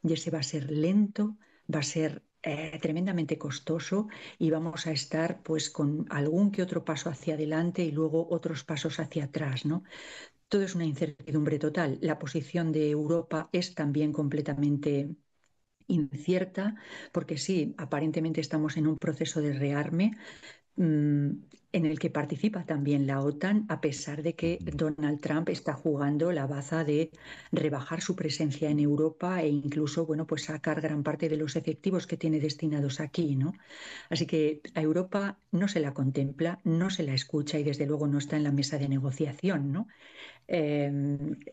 y ese va a ser lento, va a ser tremendamente costoso y vamos a estar pues con algún que otro paso hacia adelante y luego otros pasos hacia atrás, ¿no? Todo es una incertidumbre total. La posición de Europa es también completamente incierta porque sí, aparentemente estamos en un proceso de rearme en el que participa también la OTAN, a pesar de que Donald Trump está jugando la baza de rebajar su presencia en Europa e incluso, bueno, pues sacar gran parte de los efectivos que tiene destinados aquí, ¿no? Así que a Europa no se la contempla, no se la escucha y desde luego no está en la mesa de negociación, ¿no?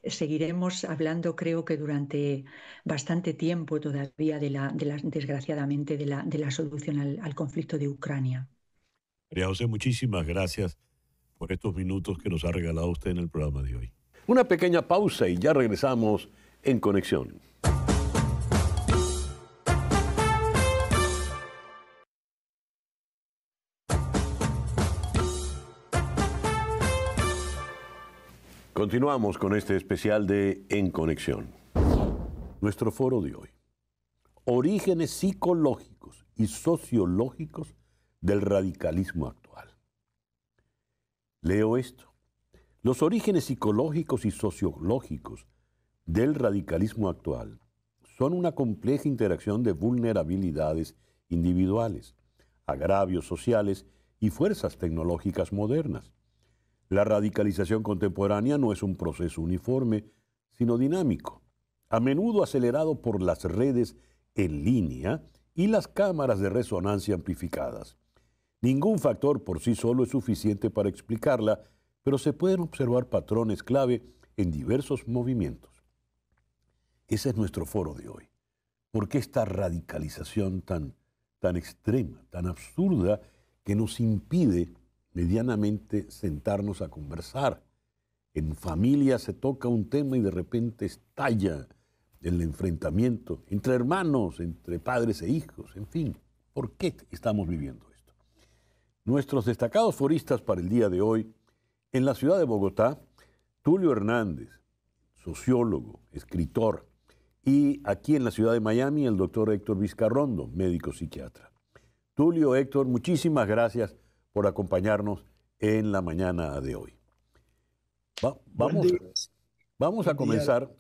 Seguiremos hablando, creo que durante bastante tiempo todavía desgraciadamente, de la solución al conflicto de Ucrania. María José, muchísimas gracias por estos minutos que nos ha regalado usted en el programa de hoy. Una pequeña pausa y ya regresamos en Conexión. Continuamos con este especial de En Conexión. Nuestro foro de hoy: orígenes psicológicos y sociológicos del radicalismo actual. Leo esto. Los orígenes psicológicos y sociológicos del radicalismo actual son una compleja interacción de vulnerabilidades individuales, agravios sociales y fuerzas tecnológicas modernas. La radicalización contemporánea no es un proceso uniforme, sino dinámico, a menudo acelerado por las redes en línea y las cámaras de resonancia amplificadas. Ningún factor por sí solo es suficiente para explicarla, pero se pueden observar patrones clave en diversos movimientos. Ese es nuestro foro de hoy. ¿Por qué esta radicalización tan extrema, tan absurda, que nos impide medianamente sentarnos a conversar? En familia se toca un tema y de repente estalla el enfrentamiento entre hermanos, entre padres e hijos, en fin. ¿Por qué estamos viviendo esto? Nuestros destacados foristas para el día de hoy, en la ciudad de Bogotá, Tulio Hernández, sociólogo, escritor, y aquí en la ciudad de Miami, el doctor Héctor Vizcarrondo, médico psiquiatra. Tulio, Héctor, muchísimas gracias por acompañarnos en la mañana de hoy. Vamos a comenzar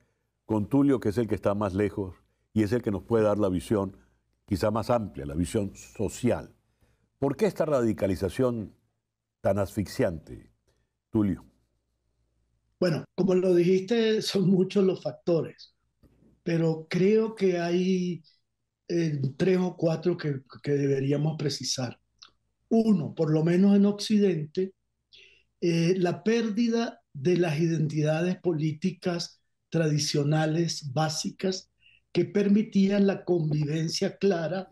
con Tulio, que es el que está más lejos y es el que nos puede dar la visión quizá más amplia, la visión social. ¿Por qué esta radicalización tan asfixiante, Tulio? Bueno, como lo dijiste, son muchos los factores, pero creo que hay 3 o 4 que deberíamos precisar. Uno, por lo menos en Occidente, la pérdida de las identidades políticas tradicionales básicas que permitían la convivencia clara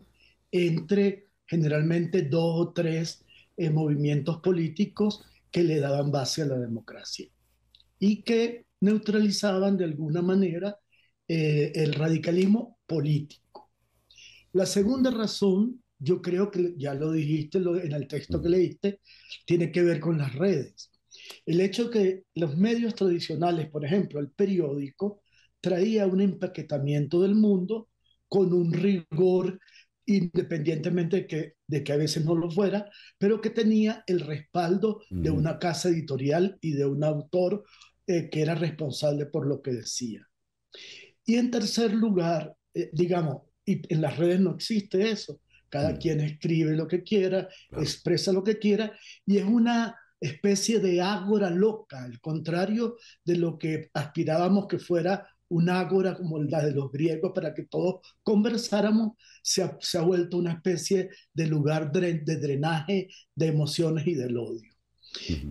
entre generalmente 2 o 3 movimientos políticos que le daban base a la democracia y que neutralizaban de alguna manera el radicalismo político. La segunda razón, yo creo que ya lo dijiste en el texto que leíste, tiene que ver con las redes. El hecho que los medios tradicionales, por ejemplo, el periódico, traía un empaquetamiento del mundo con un rigor, independientemente de que a veces no lo fuera, pero que tenía el respaldo de una casa editorial y de un autor que era responsable por lo que decía. Y en tercer lugar, digamos, y en las redes no existe eso. Cada quien escribe lo que quiera, expresa lo que quiera, y es una especie de ágora loca, al contrario de lo que aspirábamos que fuera un ágora como la de los griegos para que todos conversáramos, se ha vuelto una especie de lugar de drenaje de emociones y del odio.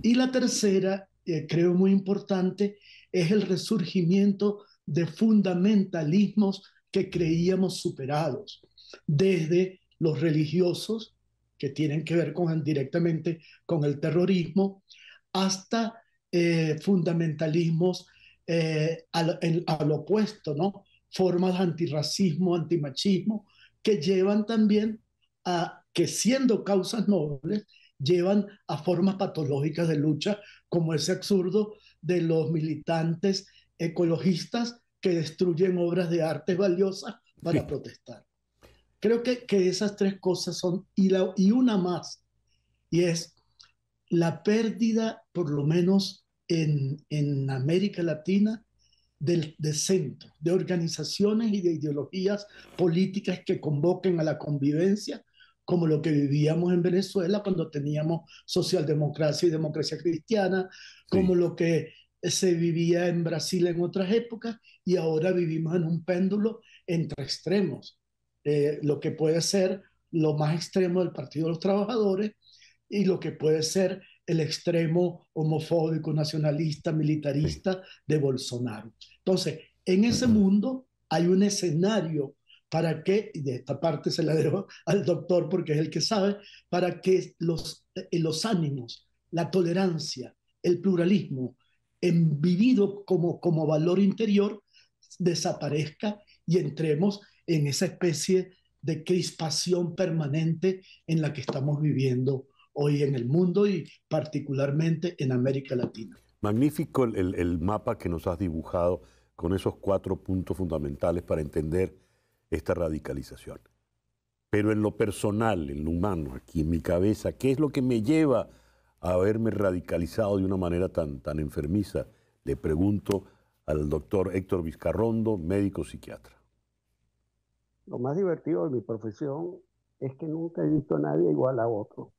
Y la tercera, creo muy importante, es el resurgimiento de fundamentalismos que creíamos superados, desde los religiosos, que tienen que ver directamente con el terrorismo, hasta fundamentalismos al opuesto, ¿no? Formas de antirracismo, antimachismo, que llevan también a que, siendo causas nobles, llevan a formas patológicas de lucha, como ese absurdo de los militantes ecologistas que destruyen obras de arte valiosas para protestar. Creo que esas 3 cosas son, y una más, y es la pérdida, por lo menos en América Latina, de centro, de organizaciones y de ideologías políticas que convoquen a la convivencia, como lo que vivíamos en Venezuela cuando teníamos socialdemocracia y democracia cristiana, como lo que se vivía en Brasil en otras épocas, y ahora vivimos en un péndulo entre extremos. Lo que puede ser lo más extremo del Partido de los Trabajadores y lo que puede ser el extremo homofóbico, nacionalista, militarista de Bolsonaro. Entonces, en ese mundo hay un escenario para que, y de esta parte se la dejo al doctor porque es el que sabe, para que los ánimos, la tolerancia, el pluralismo, vivido como valor interior, desaparezca y entremos en esa especie de crispación permanente en la que estamos viviendo hoy en el mundo y particularmente en América Latina. Magnífico el mapa que nos has dibujado con esos 4 puntos fundamentales para entender esta radicalización. Pero en lo personal, en lo humano, aquí en mi cabeza, ¿qué es lo que me lleva a haberme radicalizado de una manera tan enfermiza? Le pregunto al doctor Héctor Vizcarrondo, médico psiquiatra. Lo más divertido de mi profesión es que nunca he visto a nadie igual a otro.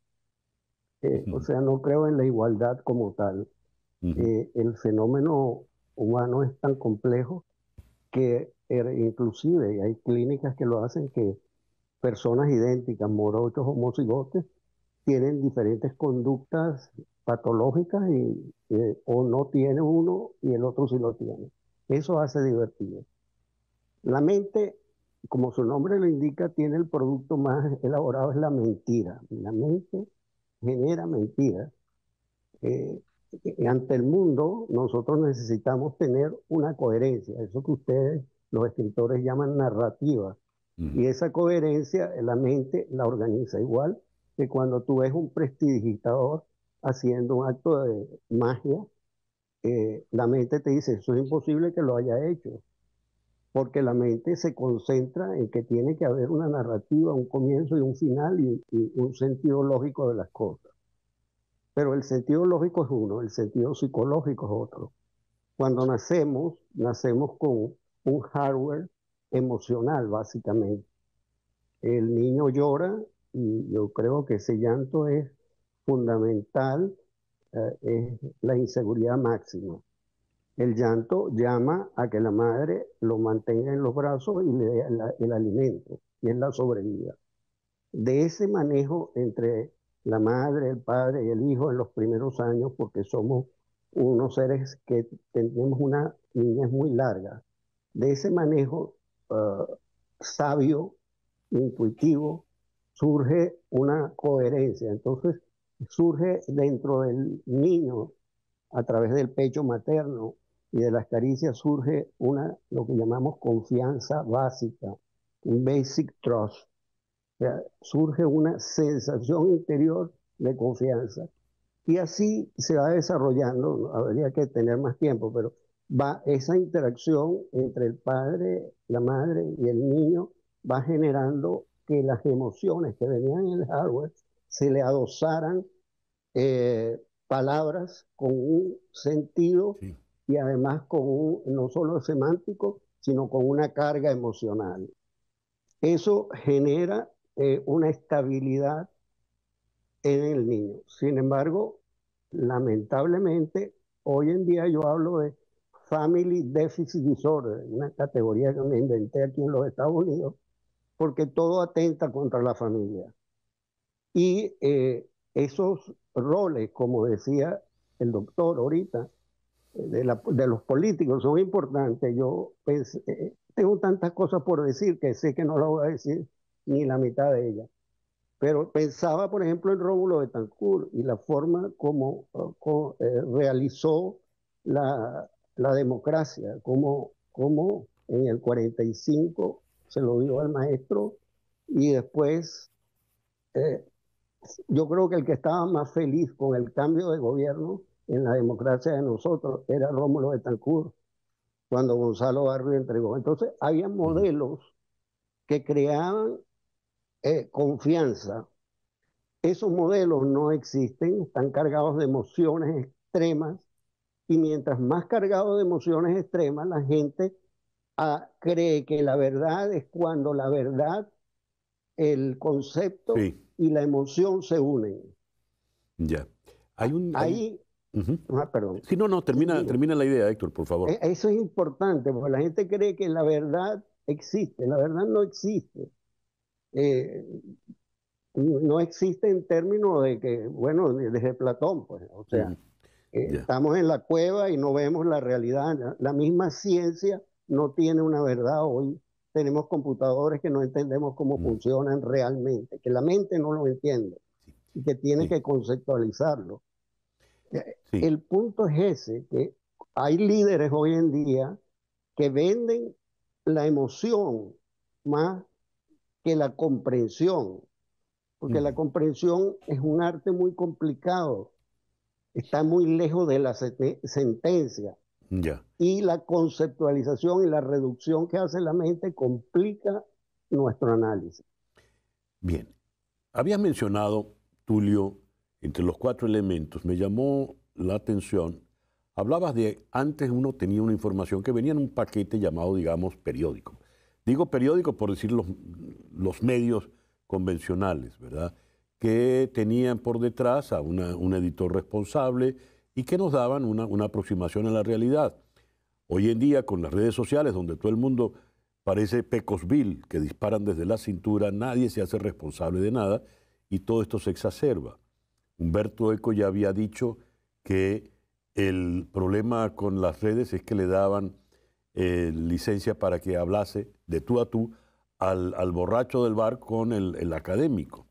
O sea, no creo en la igualdad como tal. El fenómeno humano es tan complejo que inclusive hay clínicas que lo hacen, que personas idénticas, morochos, homocigotes, tienen diferentes conductas patológicas o no tiene uno y el otro sí lo tiene. Eso hace divertido. La mente, como su nombre lo indica, tiene el producto más elaborado, es la mentira. La mente genera mentiras. Ante el mundo, nosotros necesitamos tener una coherencia, eso que ustedes, los escritores, llaman narrativa. Y esa coherencia, la mente la organiza igual que cuando tú ves un prestidigitador haciendo un acto de magia, la mente te dice, eso es imposible que lo haya hecho, porque la mente se concentra en que tiene que haber una narrativa, un comienzo y un final y un sentido lógico de las cosas. Pero el sentido lógico es uno, el sentido psicológico es otro. Cuando nacemos con un hardware emocional, básicamente. El niño llora y yo creo que ese llanto es fundamental, es la inseguridad máxima. El llanto llama a que la madre lo mantenga en los brazos y le dé el alimento, y es la sobrevida. De ese manejo entre la madre, el padre y el hijo en los primeros años, porque somos unos seres que tenemos una niñez muy larga, de ese manejo sabio, intuitivo, surge una coherencia. Entonces surge dentro del niño, a través del pecho materno y de las caricias, surge lo que llamamos confianza básica, un basic trust. O sea, surge una sensación interior de confianza. Y así se va desarrollando, habría que tener más tiempo, pero va esa interacción entre el padre, la madre y el niño, va generando que las emociones que venían en el hardware se le adosaran palabras con un sentido y además no solo semántico, sino con una carga emocional. Eso genera una estabilidad en el niño. Sin embargo, lamentablemente, hoy en día yo hablo de Family Deficit Disorder, una categoría que me inventé aquí en los Estados Unidos, porque todo atenta contra la familia. Y esos roles, como decía el doctor ahorita, de los políticos son importantes. Yo tengo tantas cosas por decir que sé que no las voy a decir ni la mitad de ellas. Pero pensaba, por ejemplo, en Rómulo Betancourt y la forma como realizó la democracia, como en el 45 se lo dio al maestro y después yo creo que el que estaba más feliz con el cambio de gobierno en la democracia de nosotros era Rómulo Betancourt, cuando Gonzalo Barrio entregó. Entonces, había modelos que creaban confianza. Esos modelos no existen, están cargados de emociones extremas, y mientras más cargado de emociones extremas, la gente cree que la verdad es cuando la verdad, el concepto y la emoción se unen. Ya. Perdón. Sí, no, termina la idea, Héctor, por favor. Eso es importante, porque la gente cree que la verdad existe. La verdad no existe. No existe en términos de que, bueno, desde Platón, pues, o sea, estamos en la cueva y no vemos la realidad. La misma ciencia no tiene una verdad hoy. Tenemos computadores que no entendemos cómo funcionan realmente, que la mente no lo entiende y que tiene que conceptualizarlo. El punto es ese, que hay líderes hoy en día que venden la emoción más que la comprensión, porque la comprensión es un arte muy complicado, está muy lejos de la sentencia. Y la conceptualización y la reducción que hace la mente complica nuestro análisis. Bien, habías mencionado, Tulio, entre los 4 elementos, me llamó la atención, hablabas de antes uno tenía una información que venía en un paquete llamado, digamos, periódico. Digo periódico por decir los medios convencionales, ¿verdad? Que tenían por detrás a un editor responsable y que nos daban una aproximación a la realidad. Hoy en día, con las redes sociales, donde todo el mundo parece Pecosville, que disparan desde la cintura, nadie se hace responsable de nada y todo esto se exacerba. Humberto Eco ya había dicho que el problema con las redes es que le daban licencia para que hablase de tú a tú al borracho del bar con el académico.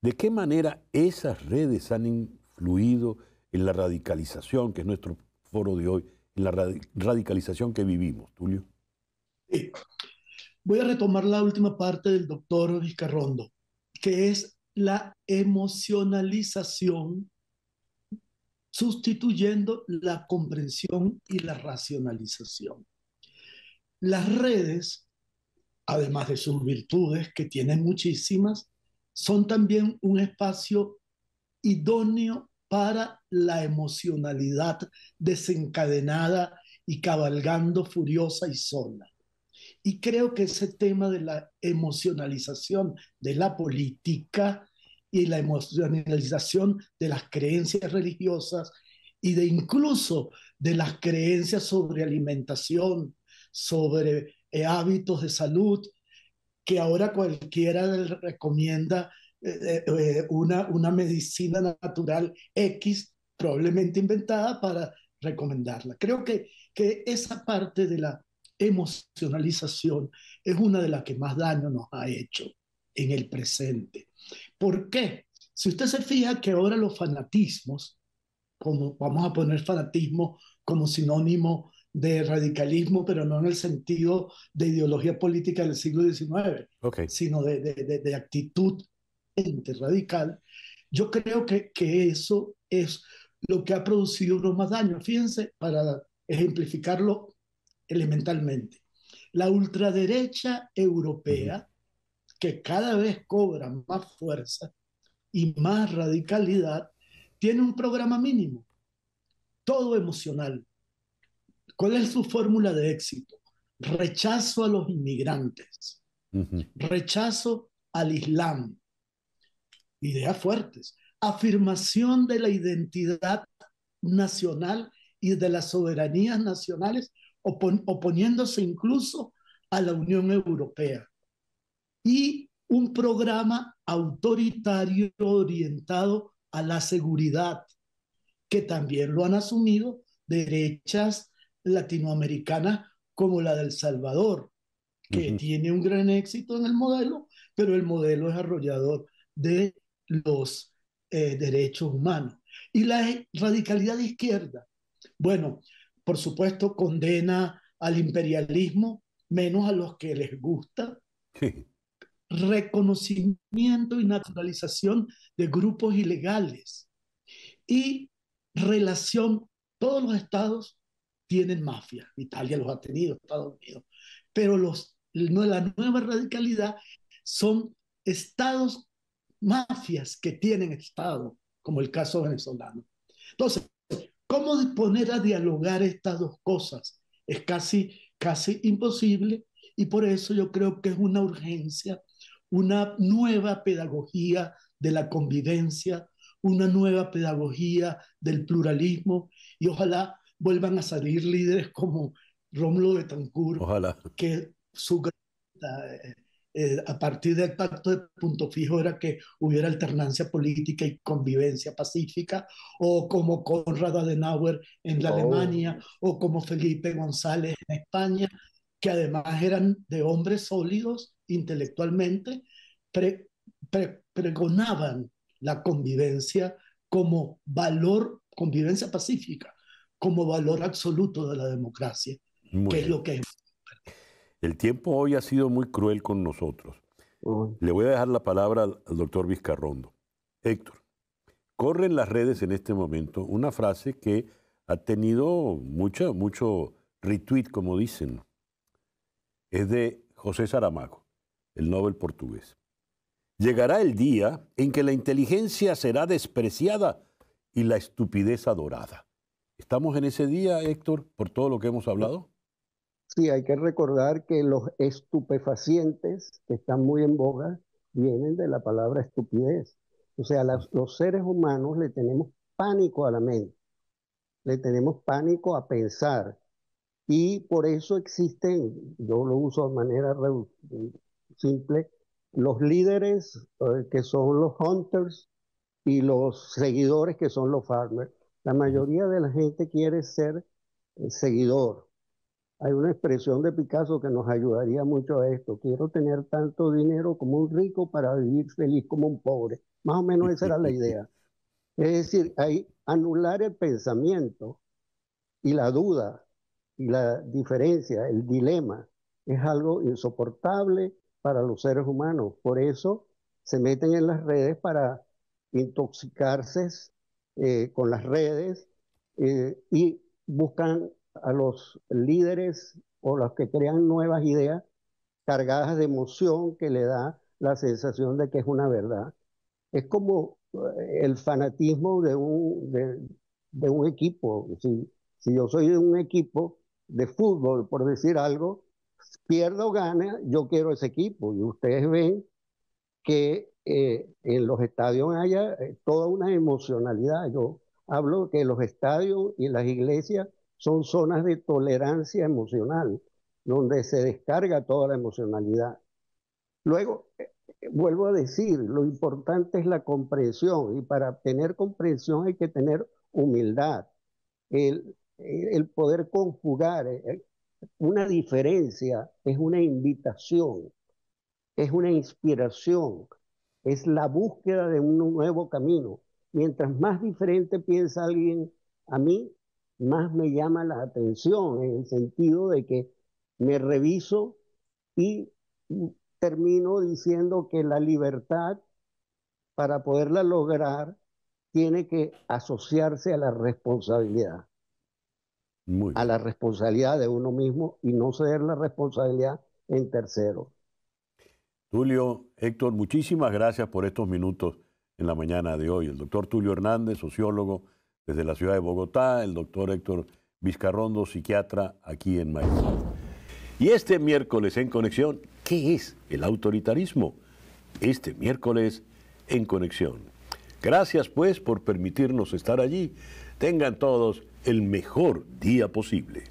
¿De qué manera esas redes han influido en la radicalización, que es nuestro foro de hoy, en la radicalización que vivimos, Tulio? Sí. Voy a retomar la última parte del doctor Vizcarrondo, que es la emocionalización sustituyendo la comprensión y la racionalización. Las redes, además de sus virtudes, que tienen muchísimas, son también un espacio idóneo para la emocionalidad desencadenada y cabalgando furiosa y sola. Y creo que ese tema de la emocionalización de la política y la emocionalización de las creencias religiosas y de incluso de las creencias sobre alimentación, sobre hábitos de salud, que ahora cualquiera recomienda una medicina natural X, probablemente inventada para recomendarla. Creo que esa parte de la emocionalización es una de las que más daño nos ha hecho en el presente. ¿Por qué? Si usted se fija que ahora los fanatismos, como vamos a poner fanatismo como sinónimo de radicalismo, pero no en el sentido de ideología política del siglo XIX, Okay. sino de actitud radical, yo creo que eso es lo que ha producido los más daños. Fíjense, para ejemplificarlo elementalmente, la ultraderecha europea, que cada vez cobra más fuerza y más radicalidad, tiene un programa mínimo, todo emocional. ¿Cuál es su fórmula de éxito? Rechazo a los inmigrantes, rechazo al Islam, ideas fuertes, afirmación de la identidad nacional y de las soberanías nacionales, oponiéndose incluso a la Unión Europea, y un programa autoritario orientado a la seguridad, que también lo han asumido derechas latinoamericanas como la de El Salvador, que tiene un gran éxito en el modelo, pero el modelo es arrollador de los derechos humanos. Y la radicalidad de izquierda, bueno, por supuesto condena al imperialismo, menos a los que les gusta, Sí. reconocimiento y naturalización de grupos ilegales y relación. Todos los estados tienen mafias, Italia los ha tenido, Estados Unidos, pero la nueva radicalidad son estados mafias que tienen estado, como el caso venezolano. Entonces, ¿cómo poner a dialogar estas dos cosas? Es casi imposible, y por eso yo creo que es una urgencia, una nueva pedagogía de la convivencia, una nueva pedagogía del pluralismo, y ojalá vuelvan a salir líderes como Rómulo Betancourt, Ojalá. que su a partir del pacto de Punto Fijo era que hubiera alternancia política y convivencia pacífica, o como Konrad Adenauer en la Alemania, o como Felipe González en España, que además eran de hombres sólidos intelectualmente, pregonaban la convivencia como valor, convivencia pacífica, como valor absoluto de la democracia, que es lo que es. El tiempo hoy ha sido muy cruel con nosotros. Le voy a dejar la palabra al doctor Vizcarrondo. Héctor, corre en las redes en este momento una frase que ha tenido mucho retweet, como dicen. Es de José Saramago, el Nobel portugués. Llegará el día en que la inteligencia será despreciada y la estupidez adorada. ¿Estamos en ese día, Héctor, por todo lo que hemos hablado? Sí, hay que recordar que los estupefacientes, que están muy en boga, vienen de la palabra estupidez. O sea, los seres humanos le tenemos pánico a la mente, le tenemos pánico a pensar. Y por eso existen, yo lo uso de manera simple, los líderes que son los hunters y los seguidores que son los farmers. La mayoría de la gente quiere ser seguidor. Hay una expresión de Picasso que nos ayudaría mucho a esto. Quiero tener tanto dinero como un rico para vivir feliz como un pobre. Más o menos esa era la idea. Es decir, hay anular el pensamiento y la duda y la diferencia, el dilema, es algo insoportable para los seres humanos. Por eso se meten en las redes para intoxicarse con las redes y buscan a los líderes o los que crean nuevas ideas cargadas de emoción que le da la sensación de que es una verdad. Es como el fanatismo de un equipo. Si yo soy de un equipo de fútbol, por decir algo, pierda o gana, yo quiero ese equipo. Y ustedes ven que en los estadios haya toda una emocionalidad. Yo hablo que los estadios y las iglesias son zonas de tolerancia emocional, donde se descarga toda la emocionalidad. Luego, vuelvo a decir, lo importante es la comprensión, y para tener comprensión hay que tener humildad, el poder conjugar. Una diferencia es una invitación, es una inspiración, es la búsqueda de un nuevo camino. Mientras más diferente piensa alguien a mí, más me llama la atención, en el sentido de que me reviso y termino diciendo que la libertad, para poderla lograr, tiene que asociarse a la responsabilidad. Muy a bien. la responsabilidad de uno mismo y no ceder la responsabilidad en terceros. Tulio, Héctor, muchísimas gracias por estos minutos en la mañana de hoy. El doctor Tulio Hernández, sociólogo desde la ciudad de Bogotá, el doctor Héctor Vizcarrondo, psiquiatra aquí en Miami. Y este miércoles en Conexión, ¿qué es el autoritarismo? Este miércoles en Conexión. Gracias pues por permitirnos estar allí. Tengan todos el mejor día posible.